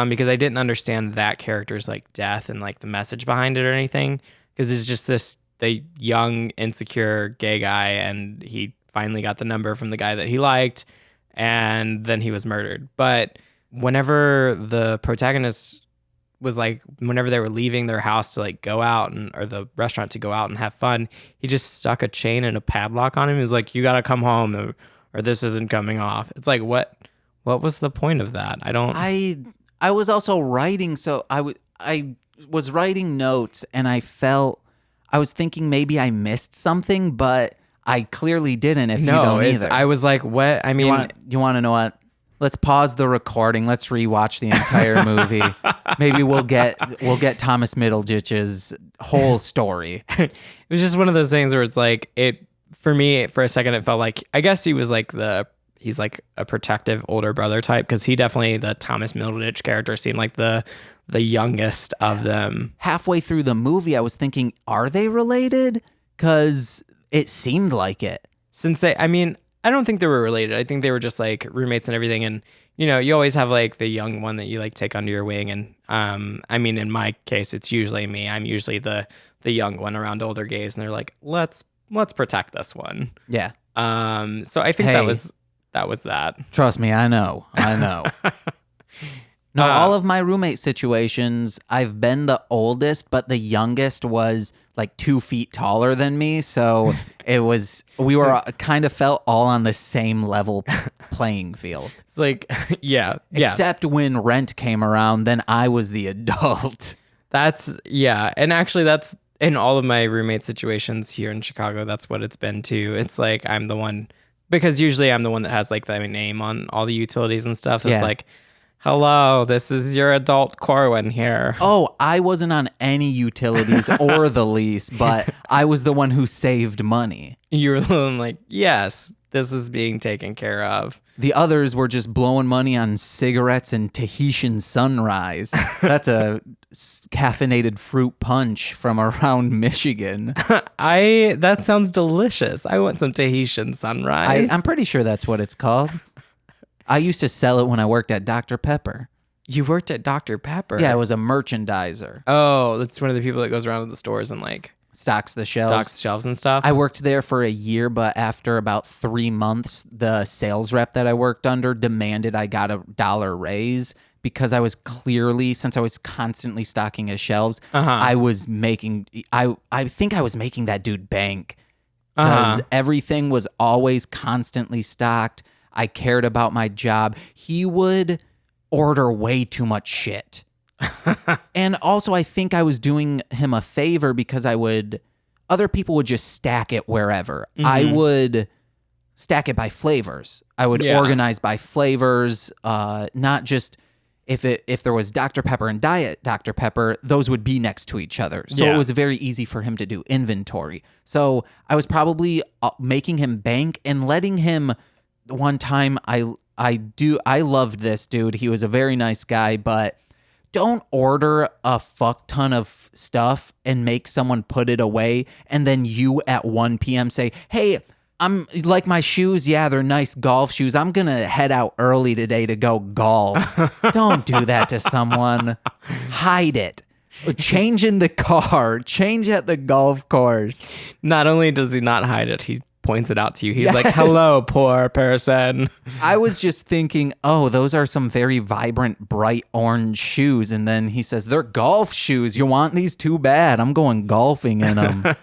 because I didn't understand that character's like death and like the message behind it or anything. Because it's just the young, insecure gay guy, and he finally got the number from the guy that he liked, and then he was murdered. But whenever the protagonist was like, whenever they were leaving their house to like go out or the restaurant to go out and have fun, he just stuck a chain and a padlock on him. He was like, you got to come home or this isn't coming off. It's like, what was the point of that? I was also writing, so I was writing notes, and I was thinking maybe I missed something, but I clearly didn't. If you don't either, I was like, "What?" I mean, you want to know what? Let's pause the recording. Let's rewatch the entire movie. Maybe we'll get Thomas Middleditch's whole story. It was just one of those things where it's like, for me, for a second, it felt like, I guess he was like he's like a protective older brother type, because he definitely, the Thomas Middleditch character, seemed like the youngest of them. Halfway through the movie, I was thinking, are they related? Because it seemed like it. Since I don't think they were related. I think they were just like roommates and everything. And, you know, you always have like the young one that you like take under your wing. And I mean, in my case, it's usually me. I'm usually the young one around older gays, and they're like, let's protect this one. Yeah. So I think that was that. Trust me, I know. No, all of my roommate situations, I've been the oldest, but the youngest was like 2 feet taller than me. So we were kind of felt all on the same level playing field. It's like, yeah. Except when rent came around, then I was the adult. And actually that's in all of my roommate situations here in Chicago. That's what it's been too. It's like, I'm the one, because usually I'm the one that has like the name on all the utilities and stuff. So it's like, hello, this is your adult Corwyn here. Oh, I wasn't on any utilities or the lease, but I was the one who saved money. You were the one like, yes, this is being taken care of. The others were just blowing money on cigarettes and Tahitian Sunrise. That's a caffeinated fruit punch from around Michigan. That sounds delicious. I want some Tahitian Sunrise. I'm pretty sure that's what it's called. I used to sell it when I worked at Dr. Pepper. You worked at Dr. Pepper? Yeah, I was a merchandiser. Oh, that's one of the people that goes around to the stores and like stocks the shelves and stuff. I worked there for a year, but after about 3 months, the sales rep that I worked under demanded I got $1 raise because I was clearly, since I was constantly stocking his shelves, I was making, I think I was making that dude bank because everything was always constantly stocked. I cared about my job. He would order way too much shit. And also, I think I was doing him a favor because other people would just stack it wherever. Mm-hmm. I would stack it by flavors. I would organize by flavors, not just if there was Dr. Pepper and Diet Dr. Pepper, those would be next to each other. So it was very easy for him to do inventory. So I was probably making him bank and letting him. One time I loved this dude. He was a very nice guy, but don't order a fuck ton of stuff and make someone put it away. And then you at 1 p.m. say, hey, I'm like my shoes. Yeah, they're nice golf shoes. I'm going to head out early today to go golf. Don't do that to someone. Hide it. Change in the car. Change at the golf course. Not only does he not hide it, he points it out to you. He's like, hello, poor person. I was just thinking, oh, those are some very vibrant, bright orange shoes. And then he says, they're golf shoes. You want these? Too bad. I'm going golfing in them.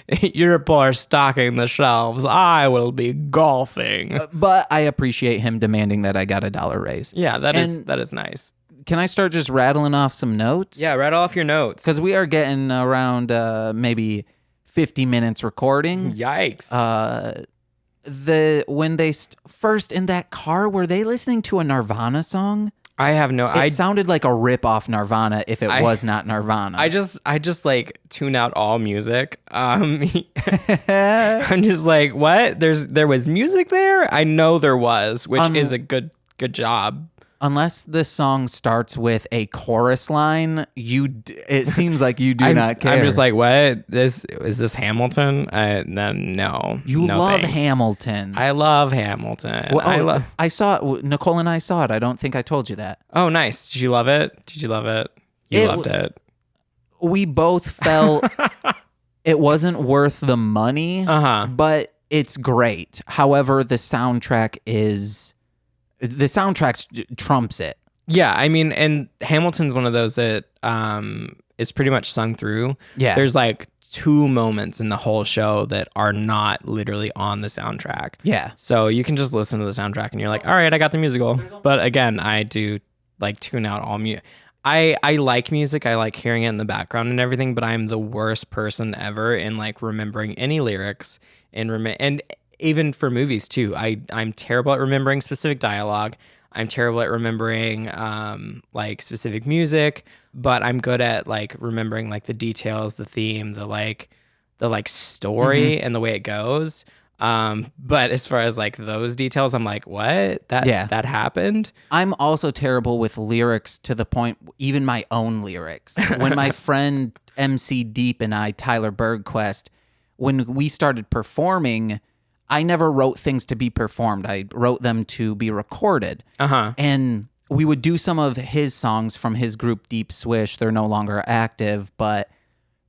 You're poor stocking the shelves. I will be golfing. But I appreciate him demanding that I got $1 raise. Yeah, that is nice. Can I start just rattling off some notes? Yeah, rattle off your notes. Because we are getting around maybe 50 minutes recording. Yikes. When they first in that car, were they listening to a Nirvana song? I have no. It sounded like a rip off Nirvana if it was not Nirvana. I just like tune out all music. I'm just like, what? There was music there? I know there was, which is a good job. Unless the song starts with a chorus line, it seems like you do not care. I'm just like, what? Is this Hamilton? No. You no love thanks. Hamilton. I love Hamilton. Well, I saw it. Nicole and I saw it. I don't think I told you that. Oh, nice. Did you love it? You loved it. We both felt it wasn't worth the money, but it's great. However, the soundtrack trumps it. Yeah, I mean, and Hamilton's one of those that is pretty much sung through. Yeah. There's like 2 moments in the whole show that are not literally on the soundtrack. Yeah. So you can just listen to the soundtrack and you're like, all right, I got the musical. But again, I do like tune out all music. I like music. I like hearing it in the background and everything, but I'm the worst person ever in like remembering any lyrics and even for movies too. I'm terrible at remembering specific dialogue. I'm terrible at remembering like specific music, but I'm good at like remembering like the details, the theme, the story and the way it goes. But as far as like those details, I'm like, what? That happened? I'm also terrible with lyrics to the point, even my own lyrics. When my friend MC Deep and I, Tyler Bergquist, when we started performing, I never wrote things to be performed. I wrote them to be recorded. Uh-huh. And we would do some of his songs from his group Deep Swish. They're no longer active, but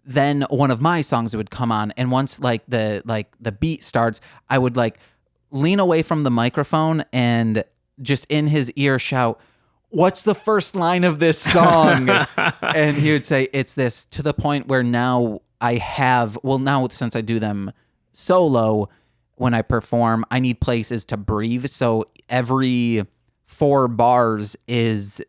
then one of my songs would come on, and once like the beat starts, I would like lean away from the microphone and just in his ear shout, "What's the first line of this song?" And he would say, "It's this," to the point where now now since I do them solo when I perform, I need places to breathe. So every 4 bars is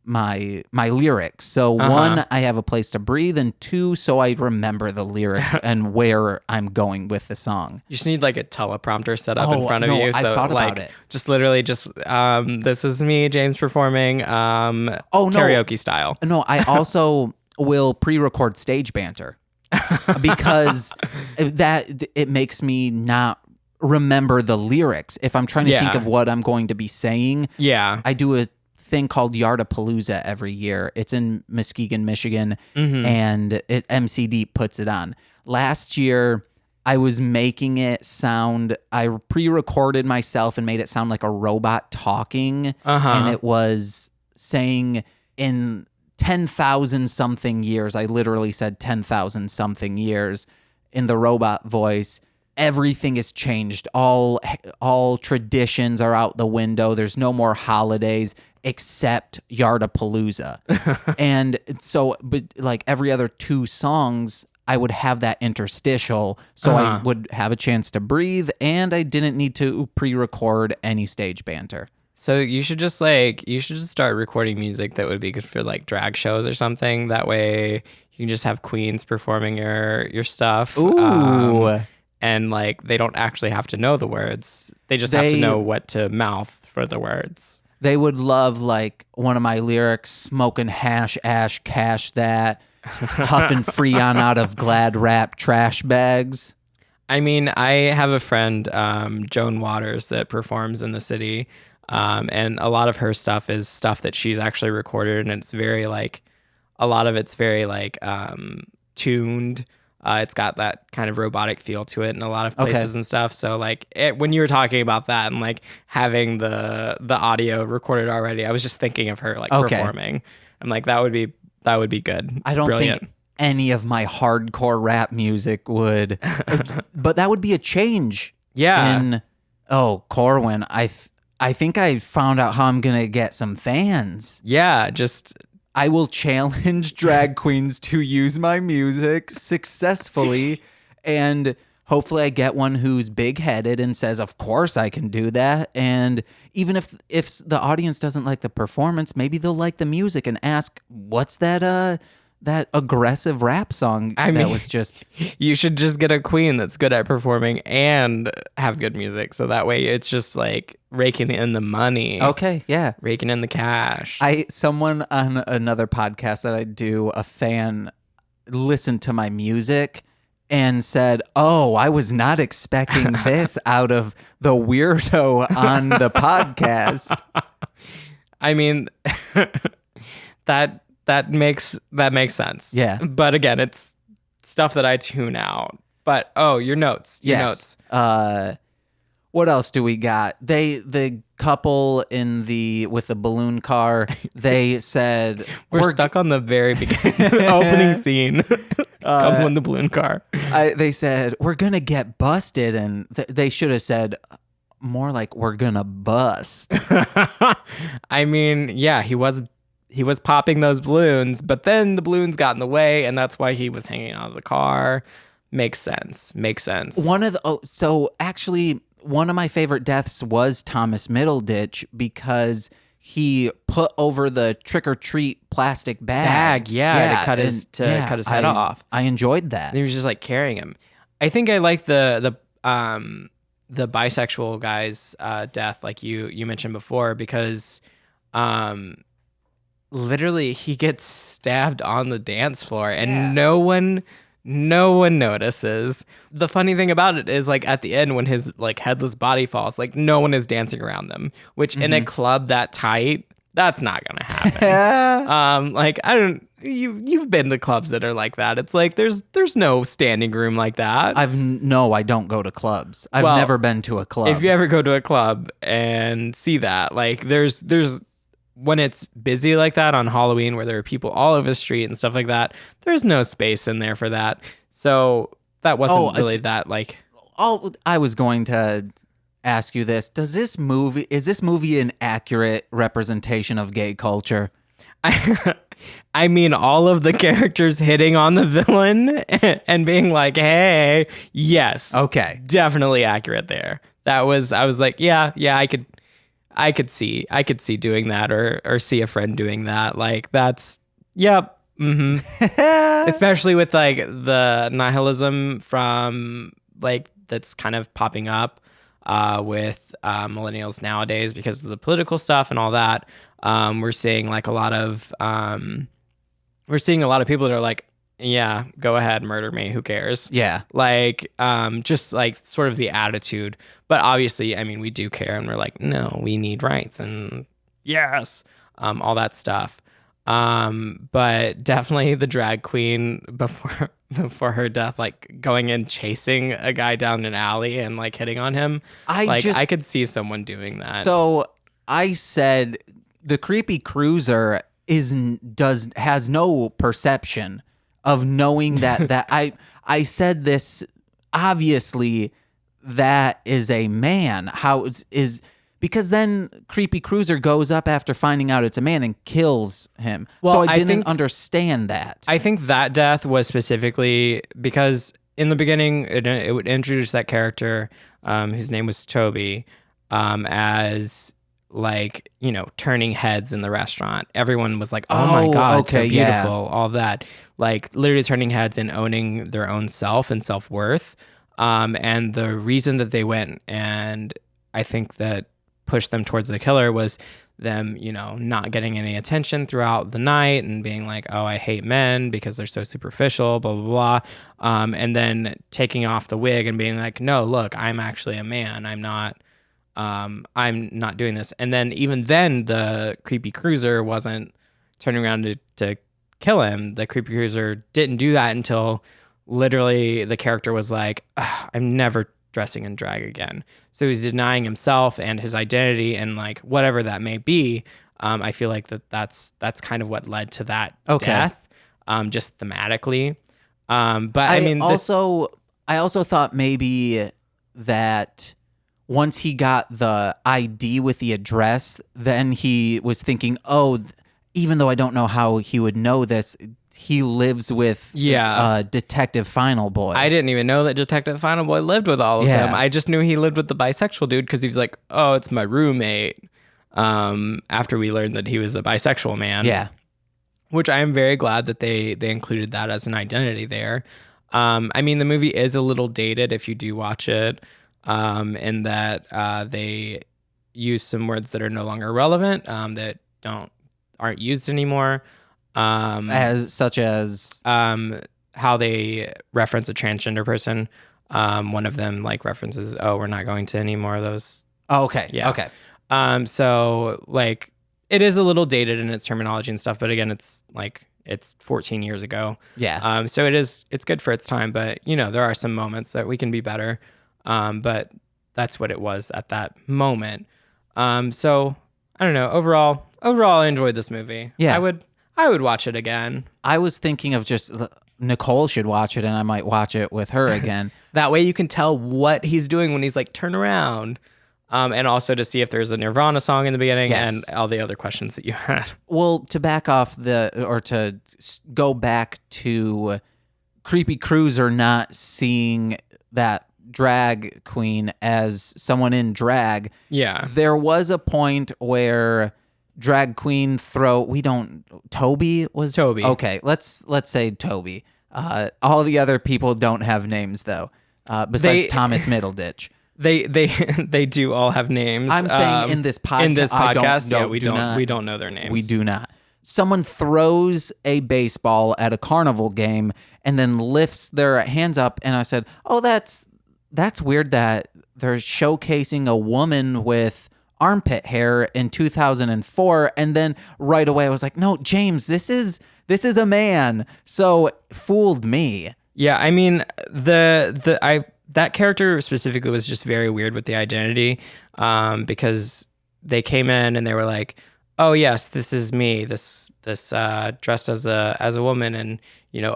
my lyrics. So 1, I have a place to breathe, and 2, so I remember the lyrics and where I'm going with the song. You just need like a teleprompter set up in front of you. So I thought like about it. just literally this is me, James, performing karaoke style. No, I also will pre-record stage banter because it makes me not remember the lyrics. If I'm trying to think of what I'm going to be saying, I do a thing called Yardapalooza every year. It's in Muskegon, Michigan, and MC Deep puts it on. Last year, I was making it sound, I pre-recorded myself and made it sound like a robot talking, and it was saying in 10,000 something years, I literally said 10,000 something years in the robot voice, everything has changed. All traditions are out the window. There's no more holidays except Yardapalooza. And so, but like every other 2 songs, I would have that interstitial, so I would have a chance to breathe, and I didn't need to pre-record any stage banter. So you should just start recording music that would be good for like drag shows or something. That way you can just have queens performing your stuff. Ooh. And like they don't actually have to know the words. They just have to know what to mouth for the words. They would love like one of my lyrics, smoking hash, ash, cash that, huffing Freon out of Glad wrap trash bags. I mean, I have a friend, Joan Waters, that performs in the city. And a lot of her stuff is stuff that she's actually recorded, and it's very like, a lot of it's very like tuned. It's got that kind of robotic feel to it in a lot of places and stuff. So like when you were talking about that and like having the audio recorded already, I was just thinking of her like performing. I'm like, that would be good. I don't Brilliant. think any of my hardcore rap music would, but that would be a change. Yeah. Corwyn, I think I found out how I'm going to get some fans. Yeah. I will challenge drag queens to use my music successfully, and hopefully I get one who's big-headed and says, of course I can do that. And even if the audience doesn't like the performance, maybe they'll like the music and ask, what's that aggressive rap song that was just... You should just get a queen that's good at performing and have good music. So that way it's just like raking in the money. Okay, yeah. Raking in the cash. Someone on another podcast that I do, a fan, listened to my music and said, "Oh, I was not expecting this out of the weirdo on the podcast." I mean, that makes sense. Yeah. But again, it's stuff that I tune out. But your notes. Yes. What else do we got? The couple with the balloon car, they said we're stuck on the very beginning opening scene. Couple in the balloon car. They said we're gonna get busted, and they should have said more like we're gonna bust. I mean, yeah, he was popping those balloons, but then the balloons got in the way, and that's why he was hanging out of the car. Makes sense. One of my favorite deaths was Thomas Middleditch, because he put over the trick-or-treat plastic bag. To cut his head off. I enjoyed that. And he was just like carrying him. I think I like the bisexual guy's death, like you mentioned before, because literally he gets stabbed on the dance floor, and no one notices. The funny thing about it is, like, at the end when his like headless body falls, like no one is dancing around them, which in a club that tight, that's not gonna happen. Like you've been to clubs that are like that. It's like there's no standing room like that. No, I don't go to clubs. I've never been to a club. If you ever go to a club and see that, like there's when it's busy like that on Halloween where there are people all over the street and stuff like that, there's no space in there for that. So that wasn't really that like. I was going to ask you this. Is this movie an accurate representation of gay culture? I mean, all of the characters hitting on the villain and being like, hey, yes. Okay. Definitely accurate there. I was like, yeah, I could see doing that or see a friend doing that. Like that's, yep. Mm-hmm. Especially with like the nihilism from like, that's kind of popping up with millennials nowadays because of the political stuff and all that. We're seeing like a lot of people that are like, yeah, go ahead, murder me, who cares? Yeah. Like just like sort of the attitude. But obviously, I mean, we do care and we're like, no, we need rights and yes, all that stuff. But definitely the drag queen before her death, like going and chasing a guy down an alley and like hitting on him. I could see someone doing that. So I said the creepy cruiser has no perception of knowing that I said this, obviously that is a man. How is because then creepy cruiser goes up after finding out it's a man and kills him. Well, so I didn't understand that. I think that death was specifically because in the beginning it would introduce that character whose name was Toby as like, you know, turning heads in the restaurant. Everyone was like, oh my God, okay, so beautiful, all that. Like literally turning heads and owning their own self and self-worth. And the reason that they went and I think that pushed them towards the killer was them, you know, not getting any attention throughout the night and being like, oh, I hate men because they're so superficial, blah, blah, blah. And then taking off the wig and being like, no, look, I'm actually a man. I'm not doing this. And then even then the creepy cruiser wasn't turning around to kill him. The creepy cruiser didn't do that until literally the character was like, I'm never dressing in drag again. So he's denying himself and his identity and like whatever that may be. I feel like that's kind of what led to that death, just thematically. But I mean, I also thought maybe that once he got the ID with the address, then he was thinking, oh, even though I don't know how he would know this, he lives with Detective Final Boy. I didn't even know that Detective Final Boy lived with all of them. I just knew he lived with the bisexual dude because he's like, oh, it's my roommate. After we learned that he was a bisexual man. Yeah. Which I am very glad that they included that as an identity there. I mean, the movie is a little dated if you do watch it, in that they use some words that are no longer relevant, that aren't used anymore. Such as how they reference a transgender person. One of them like references, oh, we're not going to any more of those. Oh, okay. Yeah. Okay. So like it is a little dated in its terminology and stuff, but again, it's 14 years ago. Yeah. So it's good for its time, but you know, there are some moments that we can be better. But that's what it was at that moment. So I don't know. Overall, I enjoyed this movie. Yeah. I would watch it again. I was thinking of just Nicole should watch it and I might watch it with her again. That way you can tell what he's doing when he's like, turn around. And also to see if there's a Nirvana song in the beginning and all the other questions that you had. Well, to to go back to Creepy Cruiser not seeing that drag queen as someone in drag. Yeah. There was a point where drag queen Toby was Toby. Okay, let's say Toby. All the other people don't have names though. Besides Thomas Middleditch. They do all have names. I'm saying in this podcast, we don't know their names. We do not. Someone throws a baseball at a carnival game and then lifts their hands up, and I said, "Oh, that's weird that they're showcasing a woman with armpit hair in 2004." And then right away I was like, "No, James, this is This is a man. So fooled me. Yeah, I mean, that character specifically was just very weird with the identity, because they came in and they were like, "Oh yes, this is me. This dressed as a woman, and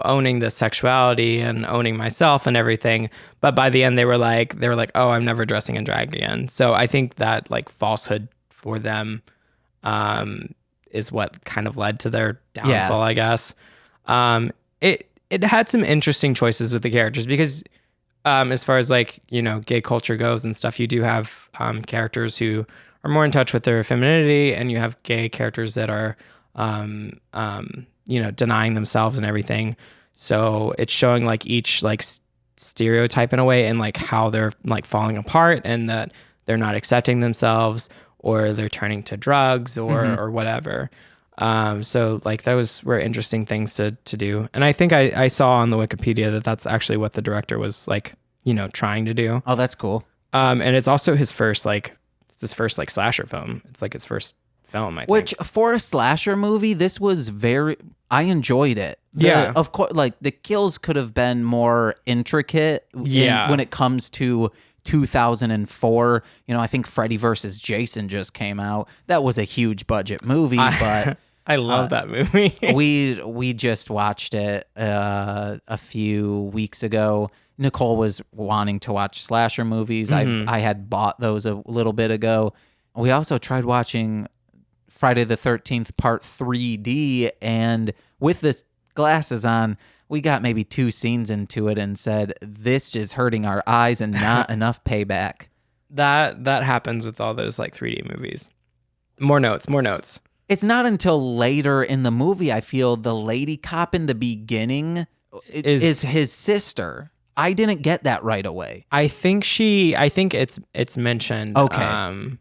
owning the sexuality and owning myself and everything." But by the end, they were like, "Oh, I'm never dressing in drag again." So I think that like falsehood for them, is what kind of led to their downfall, I guess. It had some interesting choices with the characters because, as far as like, gay culture goes and stuff, you do have characters who are more in touch with their femininity, and you have gay characters that are, denying themselves and everything. So it's showing like each like stereotype in a way, and like how they're like falling apart, and that they're not accepting themselves, or they're turning to drugs or whatever. So like those were interesting things to do. And I think I saw on the Wikipedia that that's actually what the director was like, trying to do. Oh, that's cool. And it's also his first slasher film. It's like his first film, I think. Which for a slasher movie, this was I enjoyed it. Yeah. Of course, like the kills could have been more intricate when it comes to 2004. I think Freddy versus Jason just came out. That was a huge budget movie, but I love that movie. we just watched it a few weeks ago. Nicole was wanting to watch slasher movies. I had bought those a little bit ago. We also tried watching Friday the 13th Part 3D, and with the glasses on, we got maybe 2 scenes into it and said, this is hurting our eyes and not enough payback. That happens with all those like 3D movies. More notes. It's not until later in the movie, I feel, the lady cop in the beginning is his sister. I didn't get that right away. I think it's mentioned. Okay. I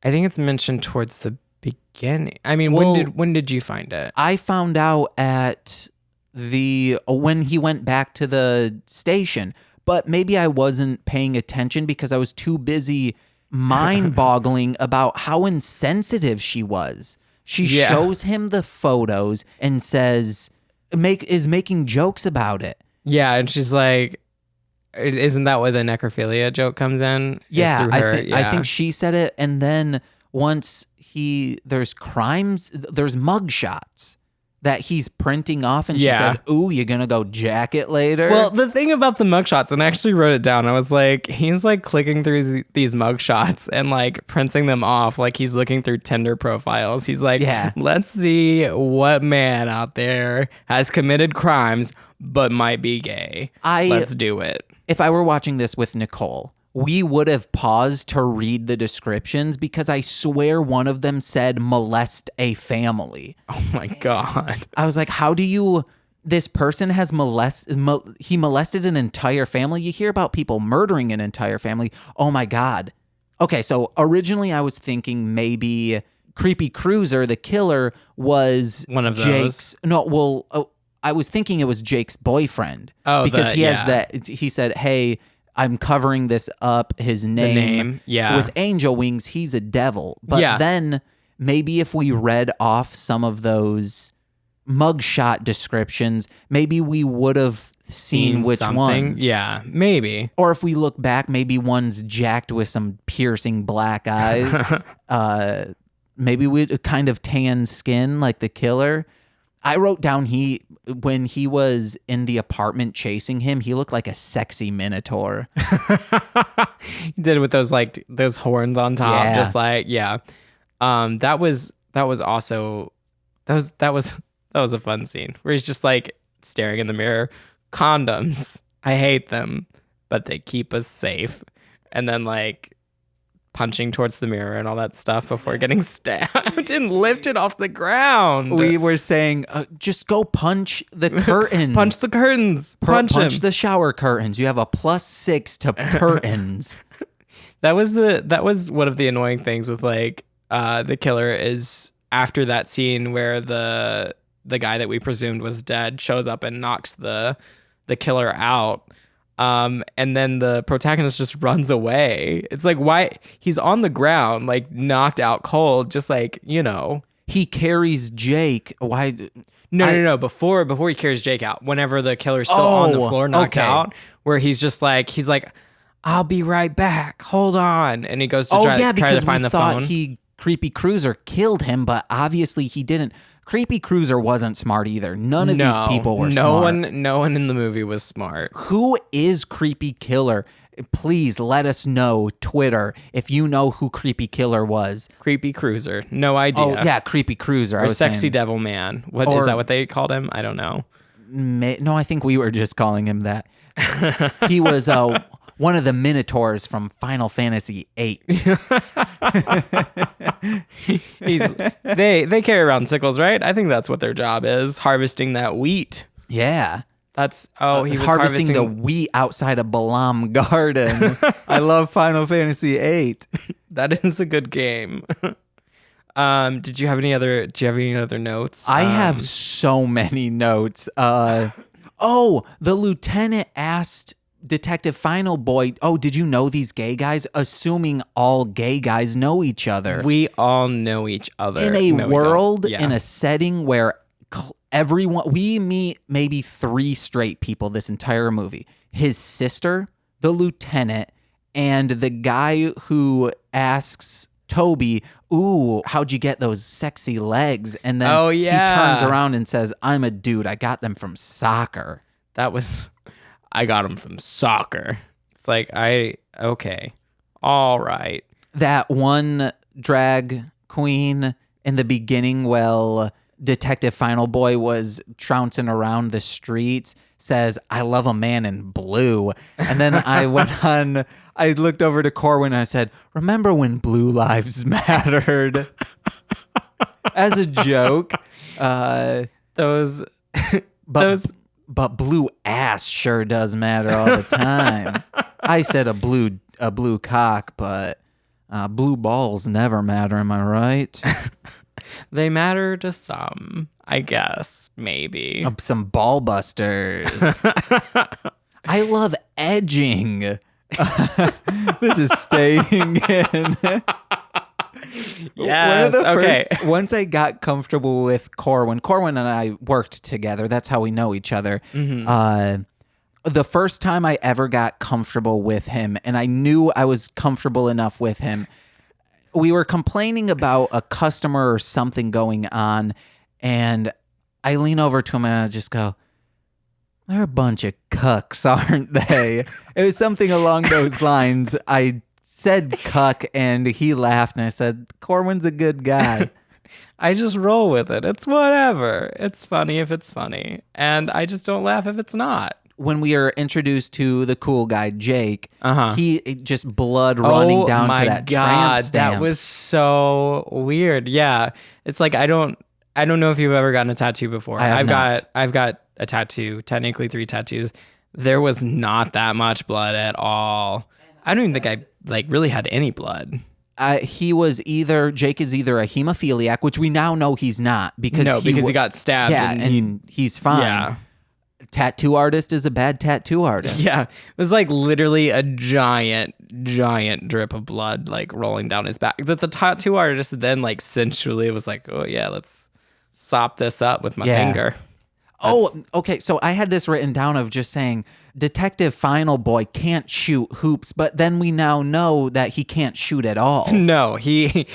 think it's mentioned towards the beginning. I mean, when did you find it? I found out at when he went back to the station, but maybe I wasn't paying attention because I was too busy mind-boggling about how insensitive she was. She shows him the photos and says, is making jokes about it. Yeah, and she's like, isn't that where the necrophilia joke comes in? Yeah, I think she said it, and then once there's mug shots that he's printing off, and she says, "Ooh, you're gonna go jack it later." Well, the thing about the mugshots, and I actually wrote it down. I was like, he's like clicking through these mugshots and like printing them off, like he's looking through Tinder profiles. He's like, let's see what man out there has committed crimes but might be gay. Let's do it. If I were watching this with Nicole, we would have paused to read the descriptions because I swear one of them said molest a family. Oh my God. I was like, how do you, this person has he molested an entire family? You hear about people murdering an entire family. Oh my God. Okay, so originally I was thinking maybe Creepy Cruiser, the killer, was one of Jake's. I was thinking it was Jake's boyfriend. Oh, because he has that. He said, "Hey, I'm covering this up. His name, with angel wings. He's a devil." But then maybe if we read off some of those mugshot descriptions, maybe we would have seen which one. Yeah, maybe. Or if we look back, maybe one's jacked with some piercing black eyes. Maybe with kind of tan skin like the killer. I wrote down when he was in the apartment chasing him, he looked like a sexy minotaur. He did with those horns on top, just like that was also that was a fun scene where he's just like staring in the mirror. Condoms, I hate them, but they keep us safe. And then like punching towards the mirror and all that stuff before getting stabbed and lifted off the ground. We were saying, just go punch the curtains. Punch the curtains. Punch the shower curtains. You have a +6 to curtains. That was one of the annoying things with like the killer is after that scene where the guy that we presumed was dead shows up and knocks the killer out. And then the protagonist just runs away. It's like, why? He's on the ground, like knocked out cold, just like, He carries Jake. Why? No. Before he carries Jake out, whenever the killer's still on the floor, knocked out, where he's like, I'll be right back. Hold on. And he goes to try to find the phone. Creepy Cruiser killed him, but obviously he didn't. Creepy Cruiser wasn't smart either. None of these people were smart. No one in the movie was smart. Who is Creepy Killer? Please let us know, Twitter, if you know who Creepy Killer was. Creepy Cruiser. No idea. Oh, yeah, Creepy Cruiser. Or Sexy Devil Man. Is that what they called him? I don't know. No, I think we were just calling him that. He was one of the Minotaurs from Final Fantasy VIII. They carry around sickles, right? I think that's what their job is, harvesting that wheat. Yeah. He was harvesting the wheat outside of Balam Garden. I love Final Fantasy VIII. That is a good game. Do you have any other notes? I have so many notes. The lieutenant asked Detective Final Boy, did you know these gay guys? Assuming all gay guys know each other. We all know each other. In a world, in a setting where we meet maybe 3 straight people this entire movie. His sister, the lieutenant, and the guy who asks Toby, ooh, how'd you get those sexy legs? And then he turns around and says, I'm a dude. I got them from soccer. I got them from soccer. It's like, okay. All right. That one drag queen in the beginning, Detective Final Boy was trouncing around the streets, says, I love a man in blue. And then I looked over to Corwyn and I said, remember when blue lives mattered? As a joke. But blue ass sure does matter all the time. I said a blue cock, but blue balls never matter, am I right? They matter to some, I guess, maybe. Some ball busters. I love edging. This is staying in. Yes, okay. Once I got comfortable with Corwyn and I worked together. That's how we know each other. Mm-hmm. The first time I ever got comfortable with him, and I knew I was comfortable enough with him, we were complaining about a customer or something going on, and I lean over to him and I just go, they're a bunch of cucks, aren't they? It was something along those lines. I said cuck and he laughed and I said, Corwyn's a good guy. I just roll with it. It's whatever. It's funny if it's funny. And I just don't laugh if it's not. When we are introduced to the cool guy, Jake, he just blood running down to that tramp stamp. That was so weird. Yeah. It's like, I don't know if you've ever gotten a tattoo before. I've got a tattoo, technically 3 tattoos. There was not that much blood at all. I don't even think I really had any blood. Jake is either a hemophiliac, which we now know he's not because he got stabbed. Yeah, and he's fine. Yeah. Tattoo artist is a bad tattoo artist. Yeah. It was like literally a giant drip of blood like rolling down his back. That the tattoo artist then like sensually was like, oh yeah, let's sop this up with my finger. Okay. So I had this written down of just saying Detective Final Boy can't shoot hoops, but then we now know that he can't shoot at all. No, he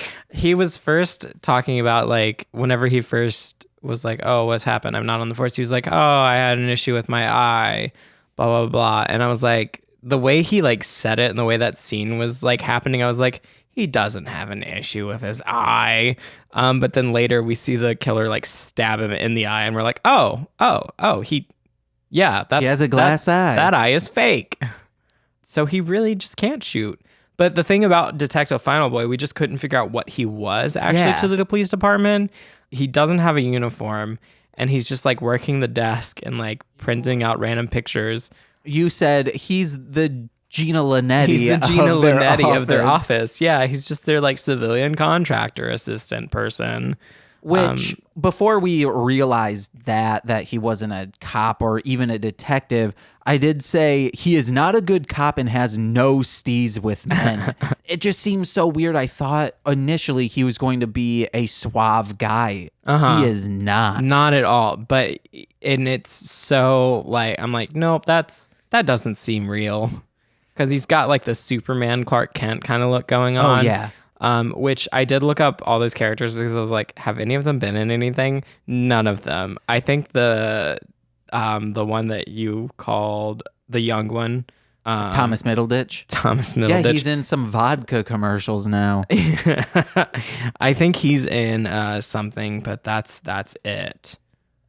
was first talking about like whenever he first was like, oh, what's happened? I'm not on the force. He was like, oh, I had an issue with my eye, blah, blah, blah. And I was like, the way he like said it and the way that scene was like happening, I was like, he doesn't have an issue with his eye. But then later we see the killer like stab him in the eye and we're like, he has a glass eye. That eye is fake. So he really just can't shoot. But the thing about Detective Final Boy, we just couldn't figure out what he was actually to the police department. He doesn't have a uniform and he's just like working the desk and like printing out random pictures. You said he's the Gina Linetti of their office. Yeah, he's just their like civilian contractor assistant person. Which, before we realized that he wasn't a cop or even a detective, I did say he is not a good cop and has no steez with men. It just seems so weird. I thought initially he was going to be a suave guy. He is not. Not at all. But, and it's so like, I'm like, nope, that doesn't seem real. Because he's got like the Superman Clark Kent kind of look going on. Oh, yeah. Which I did look up all those characters because I was like, have any of them been in anything? None of them. I think the one that you called the young one, Thomas Middleditch. Yeah, he's in some vodka commercials now. I think he's in something, but that's it.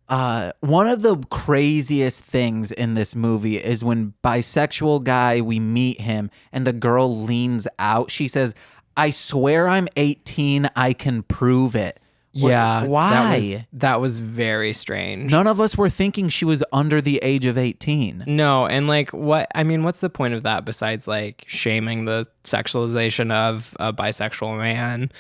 One of the craziest things in this movie is when bisexual guy, we meet him and the girl leans out. She says, I swear I'm 18. I can prove it. Yeah. Why? That was very strange. None of us were thinking she was under the age of 18. No. And like, what's the point of that besides like shaming the sexualization of a bisexual man?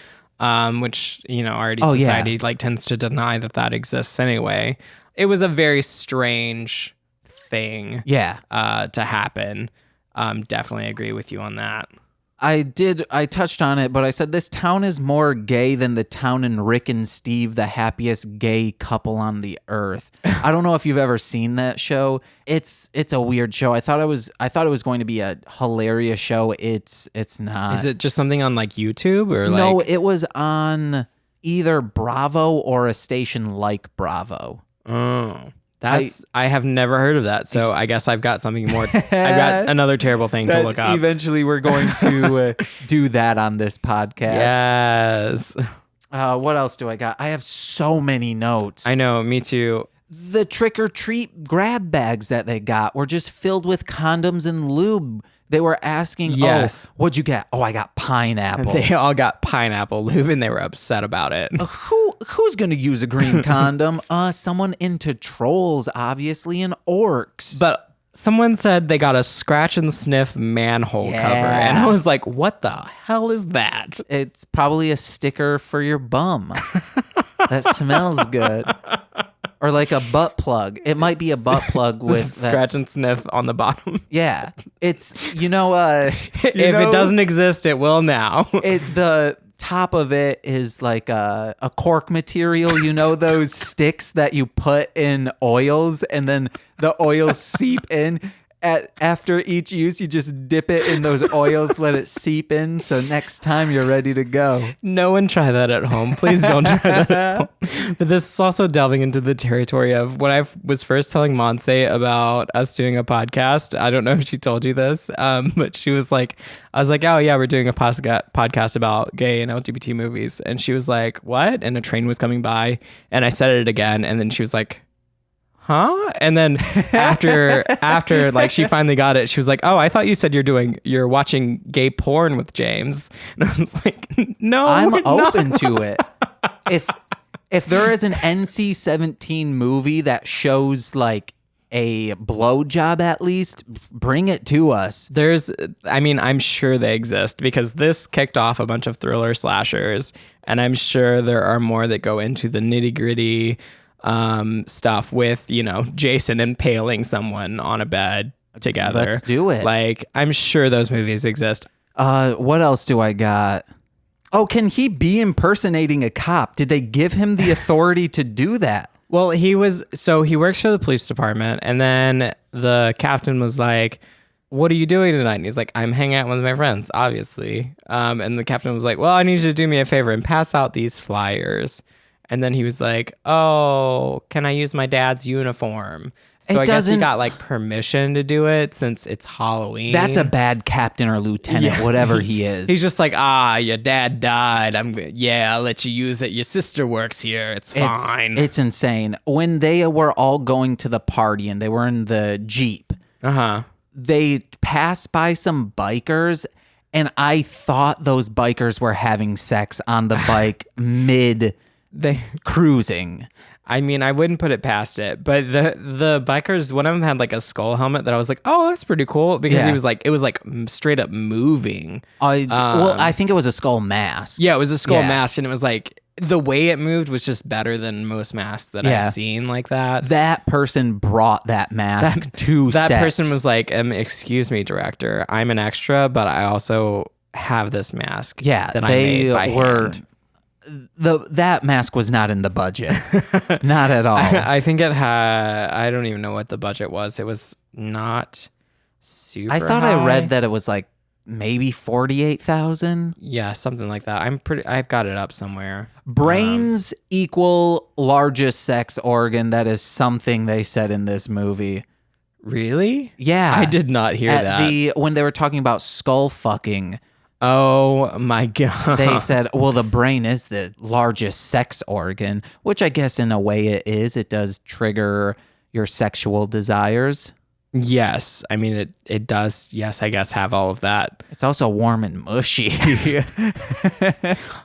Which, already society like tends to deny that exists anyway. It was a very strange thing to happen. Definitely agree with you on that. I touched on it, but I said this town is more gay than the town in Rick and Steve, the happiest gay couple on the earth. I don't know if you've ever seen that show. It's a weird show. I thought it was going to be a hilarious show. It's not. Is it just something on like YouTube or like? No, it was on either Bravo or a station like Bravo. Oh. I have never heard of that, so I guess I've got something more. I've got another terrible thing to look up. Eventually, we're going to do that on this podcast. Yes. What else do I got? I have so many notes. I know, me too. The trick or treat grab bags that they got were just filled with condoms and lube. They were asking, yes. Oh, what'd you get? Oh, I got pineapple. They all got pineapple lube and they were upset about it. Who's going to use a green condom? Someone into trolls, obviously, and orcs. But someone said they got a scratch and sniff manhole cover. And I was like, what the hell is that? It's probably a sticker for your bum. That smells good. Or like a butt plug. It might be a butt plug with scratch and sniff on the bottom. Yeah. It's, if it doesn't exist, it will now. The top of it is like a cork material. Those sticks that you put in oils and then the oils seep in. After each use, you just dip it in those oils, let it seep in, so next time you're ready to go. No one try that at home. Please don't try that at home. But this is also delving into the territory of when I was first telling Monse about us doing a podcast. I don't know if she told you this, but she was like, I was like, oh yeah, we're doing a podcast about gay and LGBT movies. And she was like, what? And a train was coming by, and I said it again, and then she was like, huh? And then after like she finally got it, she was like, oh, I thought you said you're watching gay porn with James. And I was like, no, I'm open to it. If there is an NC-17 movie that shows like a blowjob, at least bring it to us. I'm sure they exist because this kicked off a bunch of thriller slashers, and I'm sure there are more that go into the nitty-gritty stuff with, Jason impaling someone on a bed together. Let's do it. Like, I'm sure those movies exist. What else do I got? Oh, can he be impersonating a cop? Did they give him the authority to do that? Well, he works for the police department, and then the captain was like, what are you doing tonight? And he's like, I'm hanging out with my friends, obviously. And the captain was like, well, I need you to do me a favor and pass out these flyers. And then he was like, oh, can I use my dad's uniform? So I guess he got like permission to do it since it's Halloween. That's a bad captain or lieutenant, whatever he is. He's just like, your dad died. I'll let you use it. Your sister works here. It's fine. It's insane. When they were all going to the party and they were in the Jeep, they passed by some bikers, and I thought those bikers were having sex on the bike cruising. I mean, I wouldn't put it past it, but the bikers, one of them had like a skull helmet that I was like, oh, that's pretty cool, because it was like straight up moving. I think it was a skull mask. Yeah, it was a skull mask, and it was like the way it moved was just better than most masks that I've seen like that. That person brought that mask to that set. person was like, excuse me, director, I'm an extra, but I also have this mask. Yeah, that I made by hand. That mask was not in the budget. Not at all. I think it had, I don't even know what the budget was. It was not super I thought high. I read that it was like maybe 48,000. Yeah, something like that. I've got it up somewhere. Brains equal largest sex organ. That is something they said in this movie. Really? Yeah. I did not hear that. When they were talking about skull fucking. Oh my God. They said, well, the brain is the largest sex organ, which I guess in a way it is. It does trigger your sexual desires. Yes. I mean, it does, yes, I guess, have all of that. It's also warm and mushy.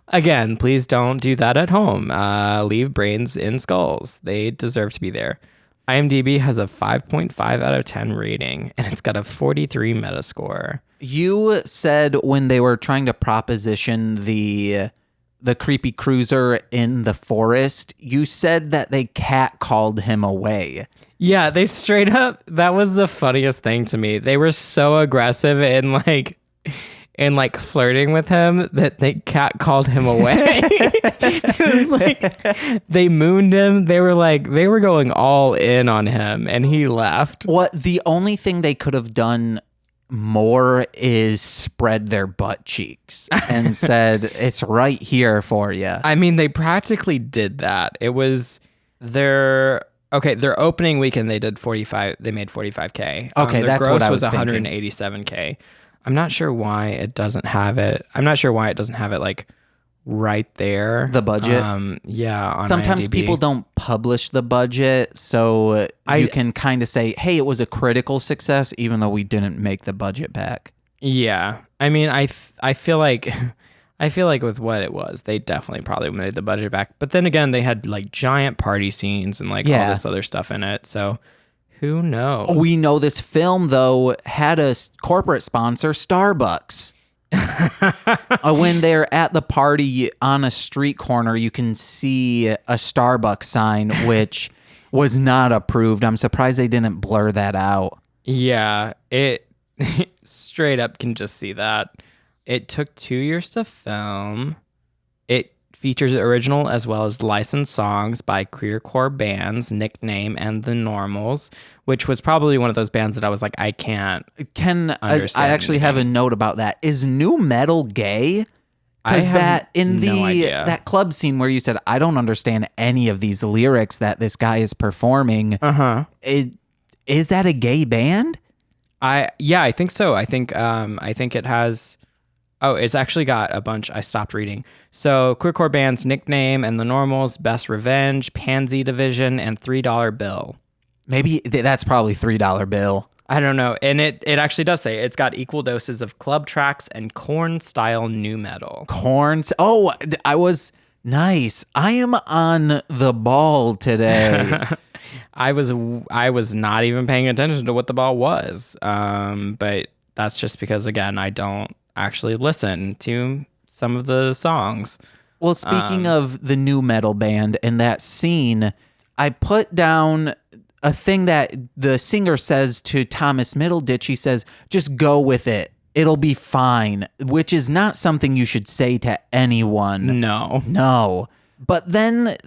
Again, please don't do that at home. Leave brains in skulls. They deserve to be there. IMDb has a 5.5 out of 10 rating, and it's got a 43 Metascore. You said when they were trying to proposition the creepy cruiser in the forest, you said that they catcalled him away. Yeah, they straight up, that was the funniest thing to me. They were so aggressive in flirting with him that they catcalled him away. It was like they mooned him. They were going all in on him, and he left. What the only thing they could have done more is spread their butt cheeks and said, it's right here for you. I mean, they practically did that. It was their opening weekend. They made 45K. Okay, their that's gross what I was was thinking. 187K. I'm not sure why it doesn't have it. Like right there. The budget. Yeah. On Sometimes IMDb. people don't publish the budget, so you can kind of say, hey, it was a critical success, even though we didn't make the budget back. Yeah. I mean, I feel like with what it was, they definitely probably made the budget back. But then again, they had like giant party scenes and like all this other stuff in it. So who knows? We know this film, though, had a corporate sponsor, Starbucks. When they're at the party on a street corner, you can see a Starbucks sign, which was not approved. I'm surprised they didn't blur that out. Yeah, it straight up can just see that. It took 2 years to film. It features original as well as licensed songs by queercore bands, Nickname and The Normals, which was probably one of those bands that I was like, I can't understand. I actually have a note about that. Is nu metal gay? Because that that club scene where you said, I don't understand any of these lyrics that this guy is performing. Is that a gay band? I think so. I think it has. Oh, it's actually got a bunch. I stopped reading. So queercore bands, Nickname and The Normals, Best Revenge, Pansy Division, and $3 Bill. Maybe that's probably $3 Bill. I don't know. And it actually does say it's got equal doses of club tracks and Korn style nu metal. Korn's. Oh, I was nice. I am on the ball today. I was not even paying attention to what the ball was. But that's just because, again, I don't actually listen to some of the songs. Well, speaking of the nu metal band and that scene, I put down a thing that the singer says to Thomas Middleditch. He says, just go with it. It'll be fine, which is not something you should say to anyone. No. But then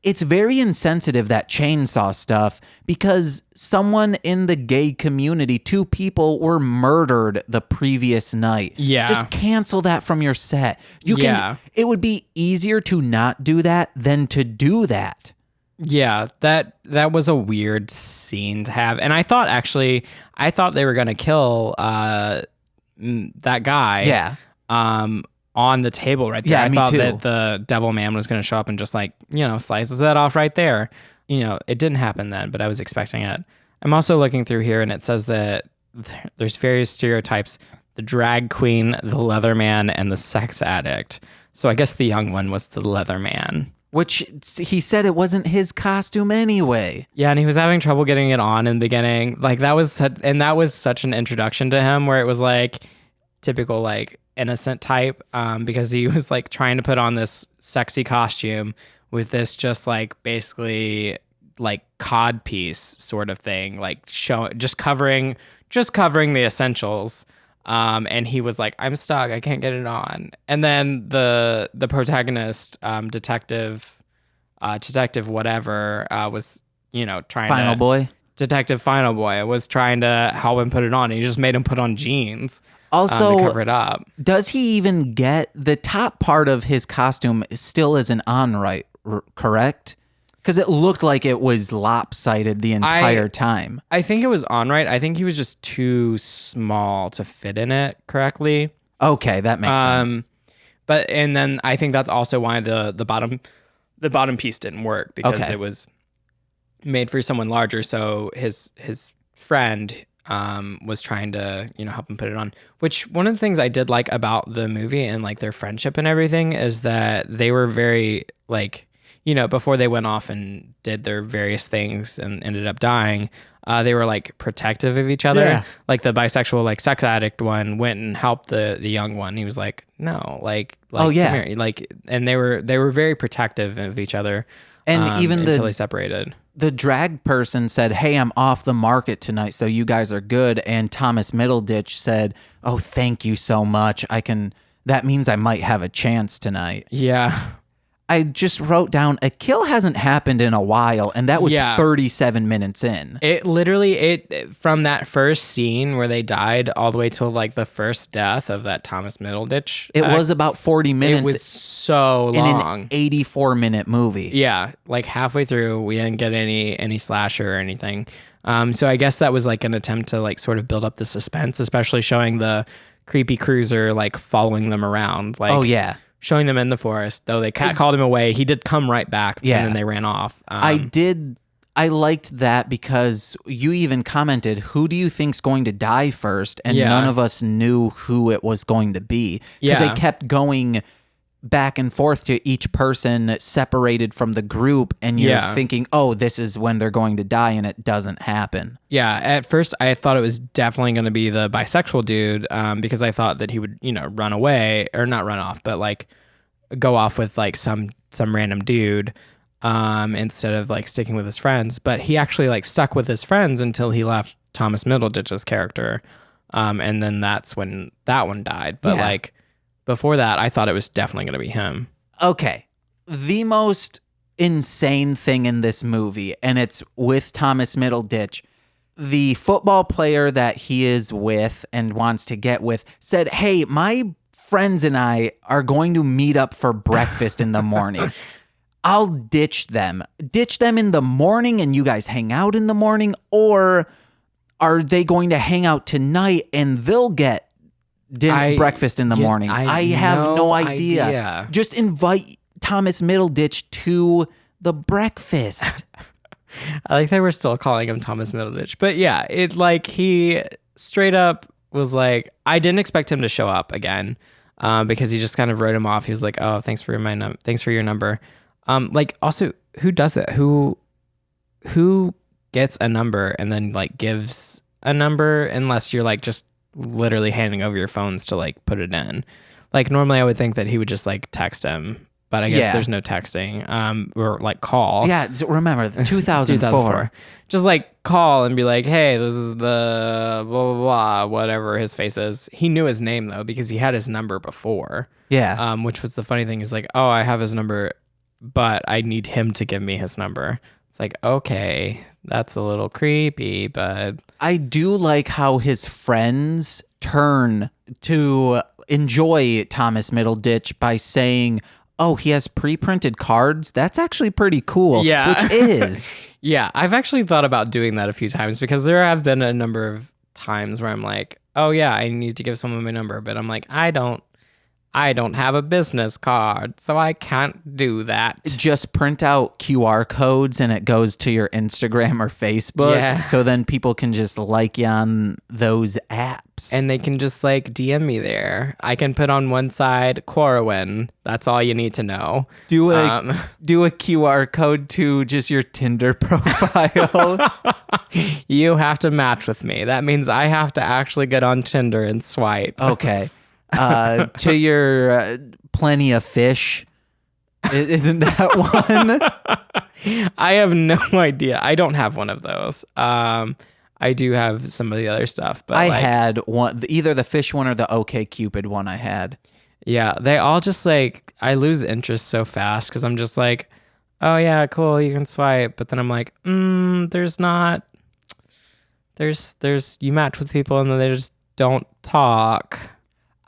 it's very insensitive, that chainsaw stuff, because someone in the gay community, 2 people were murdered the previous night. Yeah. Just cancel that from your set. It would be easier to not do that than to do that. Yeah, that was a weird scene to have. And I thought they were going to kill that guy. Yeah. On the table right there. Yeah, I me thought too. that the devil man was going to show up and just slice his head off right there. It didn't happen then, but I was expecting it. I'm also looking through here and it says that there's various stereotypes: the drag queen, the leather man, and the sex addict. So I guess the young one was the leather man. Which he said it wasn't his costume anyway. Yeah, and he was having trouble getting it on in the beginning. Like that was such an introduction to him where it was like typical like innocent type, because he was like trying to put on this sexy costume with this just like basically like cod piece sort of thing, like just covering the essentials. And he was like, I'm stuck, I can't get it on. And then the protagonist, detective whatever, was, trying Detective Final Boy was trying to help him put it on. He just made him put on jeans. Also, to cover it up. Does he even get the top part of his costume still isn't on right, correct? Because it looked like it was lopsided the entire time. I think it was on right. I think he was just too small to fit in it correctly. Okay, that makes sense. And then I think that's also why the bottom piece didn't work, because it was made for someone larger. So his friend was trying to help him put it on. Which one of the things I did like about the movie and like their friendship and everything is that they were very like, before they went off and did their various things and ended up dying, they were like protective of each other. Yeah. Like the bisexual, like sex addict one went and helped the young one. He was like, no, like oh yeah, come here. Like, and they were very protective of each other. And even until they separated. The drag person said, hey, I'm off the market tonight, so you guys are good. And Thomas Middleditch said, oh, thank you so much. That means I might have a chance tonight. Yeah. I just wrote down, a kill hasn't happened in a while, and that was 37 minutes in. It literally, from that first scene where they died all the way till like the first death of that Thomas Middleditch. It was about 40 minutes. It was so long. In an 84-minute movie. Yeah, like halfway through, we didn't get any slasher or anything. So I guess that was like an attempt to like sort of build up the suspense, especially showing the creepy cruiser like following them around. Like, oh, yeah. Showing them in the forest, though they called him away. He did come right back, and then they ran off. I liked that because you even commented, who do you think's going to die first? And none of us knew who it was going to be. Because they kept going back and forth to each person separated from the group, and you're thinking, oh, this is when they're going to die, and it doesn't happen. Yeah, at first I thought it was definitely going to be the bisexual dude, because I thought that he would, run away, or not run off, but like go off with like some random dude, instead of like sticking with his friends. But he actually like stuck with his friends until he left Thomas Middleditch's character, and then that's when that one died. But like before that, I thought it was definitely going to be him. Okay, the most insane thing in this movie, and it's with Thomas Middleditch. The football player that he is with and wants to get with said, hey, my friends and I are going to meet up for breakfast in the morning. I'll ditch them in the morning and you guys hang out in the morning, or are they going to hang out tonight and they'll get breakfast in the morning? I have no idea. Just invite Thomas Middleditch to the breakfast. I like that we're still calling him Thomas Middleditch. But yeah, it like he straight up was like, I didn't expect him to show up again, because he just kind of wrote him off. He was like, oh, thanks for your number. Like also, who does it? Who gets a number and then like gives a number, unless you're like just literally handing over your phones to like put it in. Like normally I would think that he would just like text him, but I guess there's no texting, or like call. Yeah, remember 2004. Just like call and be like, hey, this is the blah, blah, blah, whatever his face is. He knew his name though, because he had his number before. Yeah. Which was the funny thing, is like, oh, I have his number, but I need him to give me his number. It's like, okay, that's a little creepy, but I do like how his friends turn to enjoy Thomas Middleditch by saying, oh, he has pre-printed cards? That's actually pretty cool. Yeah. Which is. Yeah, I've actually thought about doing that a few times, because there have been a number of times where I'm like, oh yeah, I need to give someone my number, but I'm like, I don't have a business card, so I can't do that. Just print out QR codes and it goes to your Instagram or Facebook. Yeah. So then people can just like you on those apps. And they can just like DM me there. I can put on one side Corwyn. That's all you need to know. Do a QR code to just your Tinder profile. You have to match with me. That means I have to actually get on Tinder and swipe. Okay. To your plenty of fish. Isn't that one? I have no idea. I don't have one of those. I do have some of the other stuff, but I had one, either the fish one or the OK Cupid one I had. Yeah, they all just like, I lose interest so fast because I'm just like, oh yeah, cool, you can swipe. But then I'm like, there's you match with people and then they just don't talk.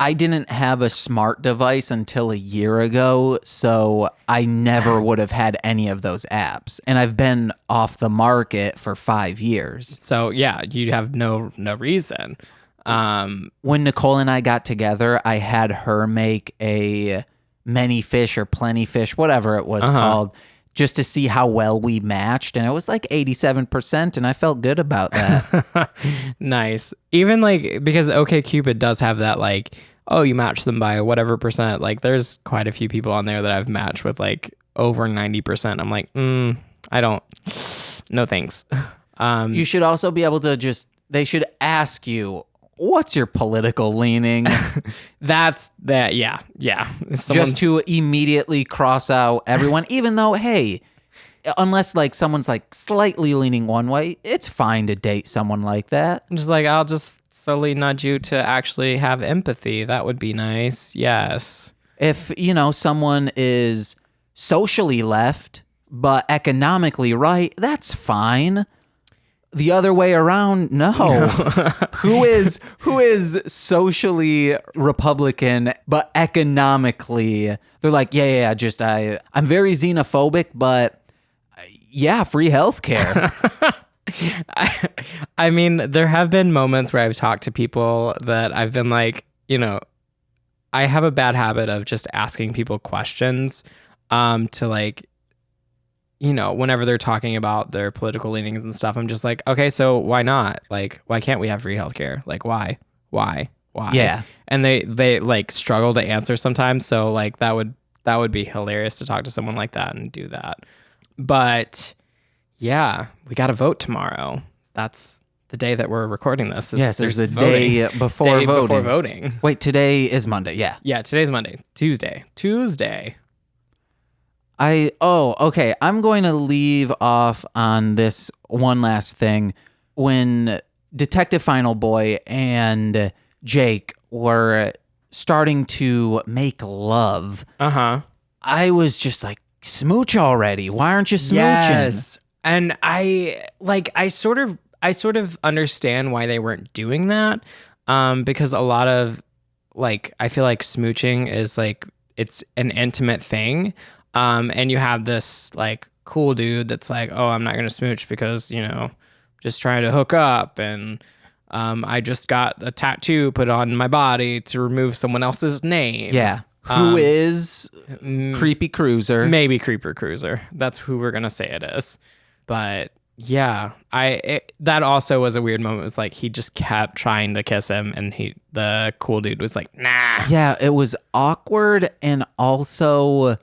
I didn't have a smart device until a year ago, so I never would have had any of those apps. And I've been off the market for 5 years. So yeah, you have no reason. When Nicole and I got together, I had her make a many fish or plenty fish, whatever it was called, just to see how well we matched. And it was like 87%, and I felt good about that. Nice. Even like, because OkCupid does have that like, oh, you match them by whatever percent. Like there's quite a few people on there that I've matched with like over 90%. I'm like, I don't, no thanks. You should also be able to they should ask you, what's your political leaning? That's that. Yeah. Just to immediately cross out everyone, even though, hey, unless like someone's like slightly leaning one way, it's fine to date someone like that. I'm just like, I'll just slowly nudge you to actually have empathy. That would be nice. Yes. If, someone is socially left, but economically right, that's fine. The other way around, no. Who is socially Republican but economically they're like, yeah, I'm very xenophobic, but yeah, free healthcare. I mean, there have been moments where I've talked to people that I've been like, I have a bad habit of just asking people questions to like, whenever they're talking about their political leanings and stuff, I'm just like, okay, so why not? Like, why can't we have free healthcare? Like, why? Yeah. And they like struggle to answer sometimes. So like that would be hilarious to talk to someone like that and do that. But yeah, we got to vote tomorrow. That's the day that we're recording this. Yes, there's a day before voting. Before voting. Wait, today is Monday. Yeah. Yeah, today's Monday. Tuesday. Okay. I'm going to leave off on this one last thing. When Detective Final Boy and Jake were starting to make love, I was just like, smooch already. Why aren't you smooching? Yes. And I sort of understand why they weren't doing that. Because a lot of like, I feel like smooching is like, it's an intimate thing. And you have this like cool dude that's like, oh, I'm not going to smooch because, just trying to hook up. And, I just got a tattoo put on my body to remove someone else's name. Yeah. Who is Creepy Cruiser? Maybe Creeper Cruiser. That's who we're going to say it is. But yeah, that also was a weird moment. It was like, he just kept trying to kiss him and the cool dude was like, nah. Yeah, it was awkward. And also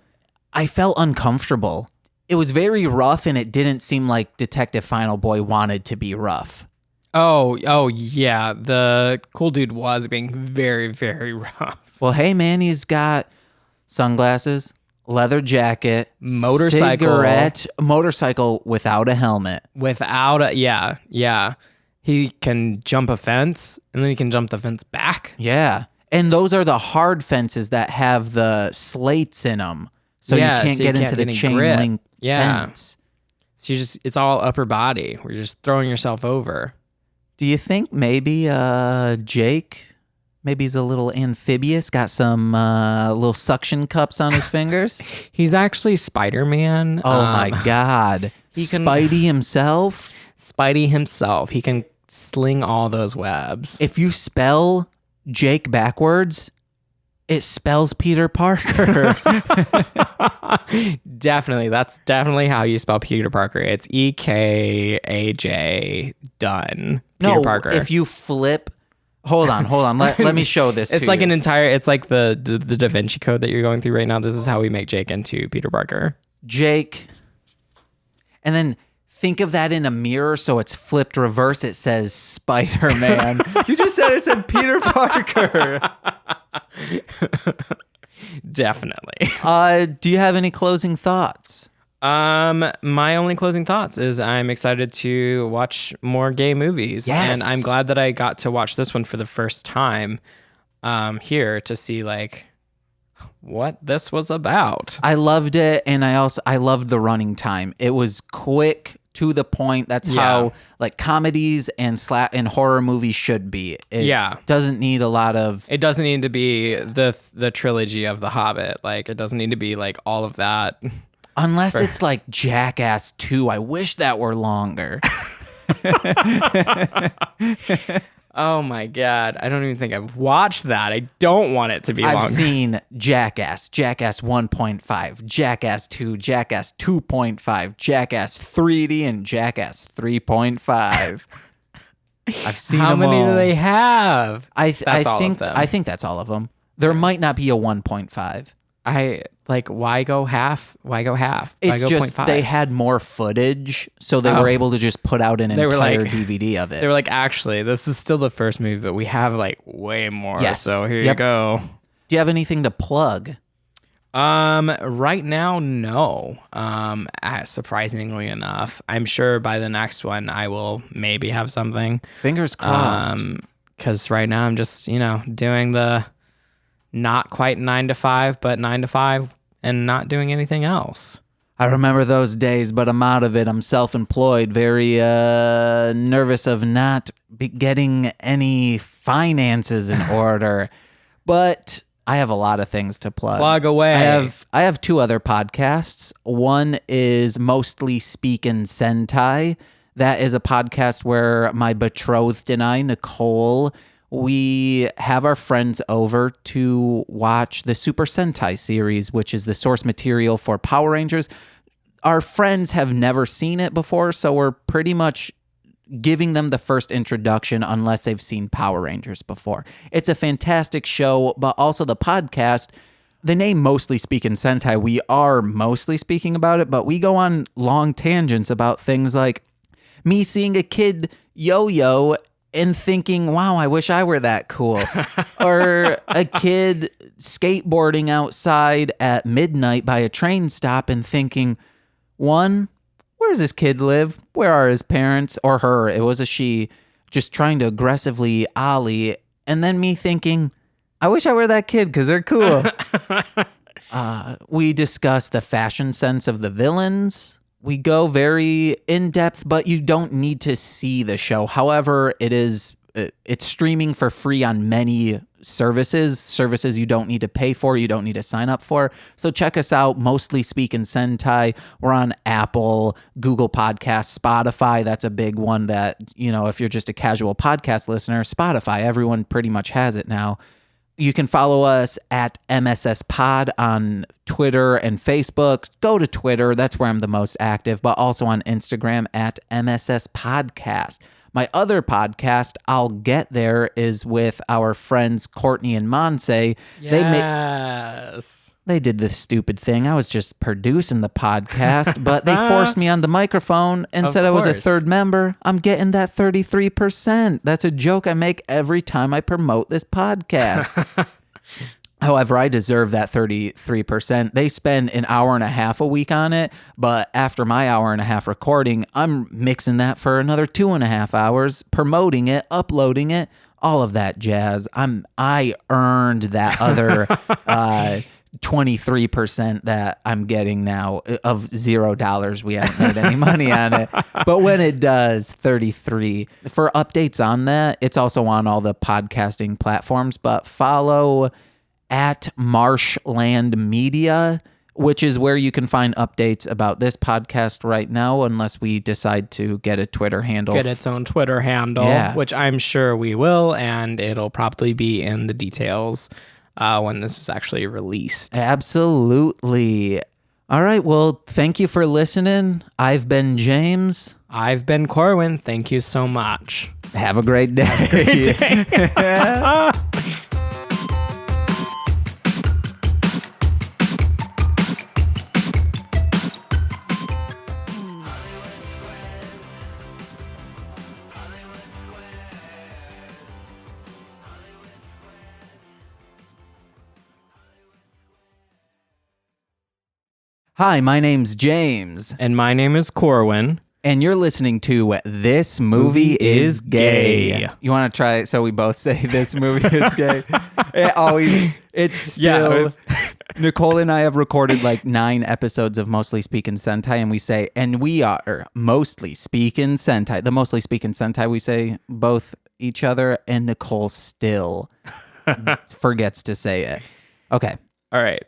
I felt uncomfortable. It was very rough and it didn't seem like Detective Final Boy wanted to be rough. Oh yeah. The cool dude was being very, very rough. Well, hey man, he's got sunglasses, leather jacket, motorcycle without a helmet. Yeah. He can jump a fence and then he can jump the fence back. Yeah. And those are the hard fences that have the slates in them. So you can't get into the chain link fence. So it's all upper body where you're just throwing yourself over. Do you think maybe Jake, maybe he's a little amphibious, got some little suction cups on his fingers? He's actually Spider-Man. Oh my God. Spidey himself. He can sling all those webs. If you spell Jake backwards, it spells Peter Parker. Definitely. That's definitely how you spell Peter Parker. It's EKAJ done. Peter Parker. If you flip, hold on. Let me show this. It's like it's like the Da Vinci Code that you're going through right now. This is how we make Jake into Peter Parker. Jake. And then think of that in a mirror so it's flipped reverse. It says Spider-Man. You just said it said Peter Parker. Definitely. Do you have any closing thoughts? My only closing thoughts is I'm excited to watch more gay movies. Yes. And I'm glad that I got to watch this one for the first time here to see like what this was about. I loved it, and I loved the running time. It was quick, to the point. That's how like comedies and horror movies should be. It doesn't need a lot of. It doesn't need to be the trilogy of The Hobbit. Like it doesn't need to be like all of that. Unless it's like Jackass 2. I wish that were longer. Oh my God. I don't even think I've watched that. I don't want it to be longer. I've seen Jackass, Jackass 1.5, Jackass 2, Jackass 2.5, Jackass 3D, and Jackass 3.5. I've seen How them many all. do they have? I think that's all of them. There might not be a 1.5. Why go half? Why go half? It's why go just 0.5s? they had more footage, so they were able to just put out an entire DVD of it. They were like, actually, this is still the first movie, but we have like way more. Yes. So here you go. Do you have anything to plug? Right now, no. Surprisingly enough, I'm sure by the next one I will maybe have something. Fingers crossed. Because right now I'm just doing the not quite 9 to 5, but 9 to 5 and not doing anything else. I remember those days, but I'm out of it. I'm self-employed, very nervous of not getting any finances in order. But I have a lot of things to plug. Plug away. I have 2 other podcasts. One is Mostly Speakin' Sentai. That is a podcast where my betrothed and I, Nicole, we have our friends over to watch the Super Sentai series, which is the source material for Power Rangers. Our friends have never seen it before, so we're pretty much giving them the first introduction unless they've seen Power Rangers before. It's a fantastic show, but also the podcast, the name Mostly Speaking Sentai, we are mostly speaking about it, but we go on long tangents about things like me seeing a kid yo-yo and thinking, wow, I wish I were that cool. Or a kid skateboarding outside at midnight by a train stop and thinking, one, where does this kid live? Where are his parents? Or her, it was a she, just trying to aggressively ollie. And then me thinking, I wish I were that kid because they're cool. We discuss the fashion sense of the villains. We go very in-depth, but you don't need to see the show. However, it's streaming for free on many services you don't need to pay for, you don't need to sign up for. So check us out, Mostly Speakin' Sentai. We're on Apple, Google Podcasts, Spotify. That's a big one that, if you're just a casual podcast listener, Spotify, everyone pretty much has it now. You can follow us at MSS Pod on Twitter and Facebook. Go to Twitter. That's where I'm the most active, but also on Instagram at MSS Podcast. My other podcast, I'll Get There, is with our friends Courtney and Monse. Yes. They did this stupid thing. I was just producing the podcast, but they forced me on the microphone and said I was a third member. I'm getting that 33%. That's a joke I make every time I promote this podcast. However, I deserve that 33%. They spend an hour and a half a week on it, but after my hour and a half recording, I'm mixing that for another 2.5 hours, promoting it, uploading it, all of that jazz. I earned that other 23% that I'm getting now of $0. We haven't made any money on it. But when it does, 33. For updates on that, it's also on all the podcasting platforms, but follow at Marshland Media, which is where you can find updates about this podcast right now, unless we decide to get a Twitter handle. Get its own Twitter handle, which I'm sure we will, and it'll probably be in the details when this is actually released. Absolutely. All right. Well, thank you for listening. I've been James. I've been Corwyn. Thank you so much. Have a great day. Have a great day. Hi, my name's James, And my name is Corwyn. and you're listening to This Movie is Gay. You want to try it so we both say This Movie is Gay? It's still... Nicole and I have recorded like 9 episodes of Mostly Speaking Sentai, and we say, and we are Mostly Speaking Sentai. The Mostly Speaking Sentai, we say both each other, and Nicole still forgets to say it. Okay. All right.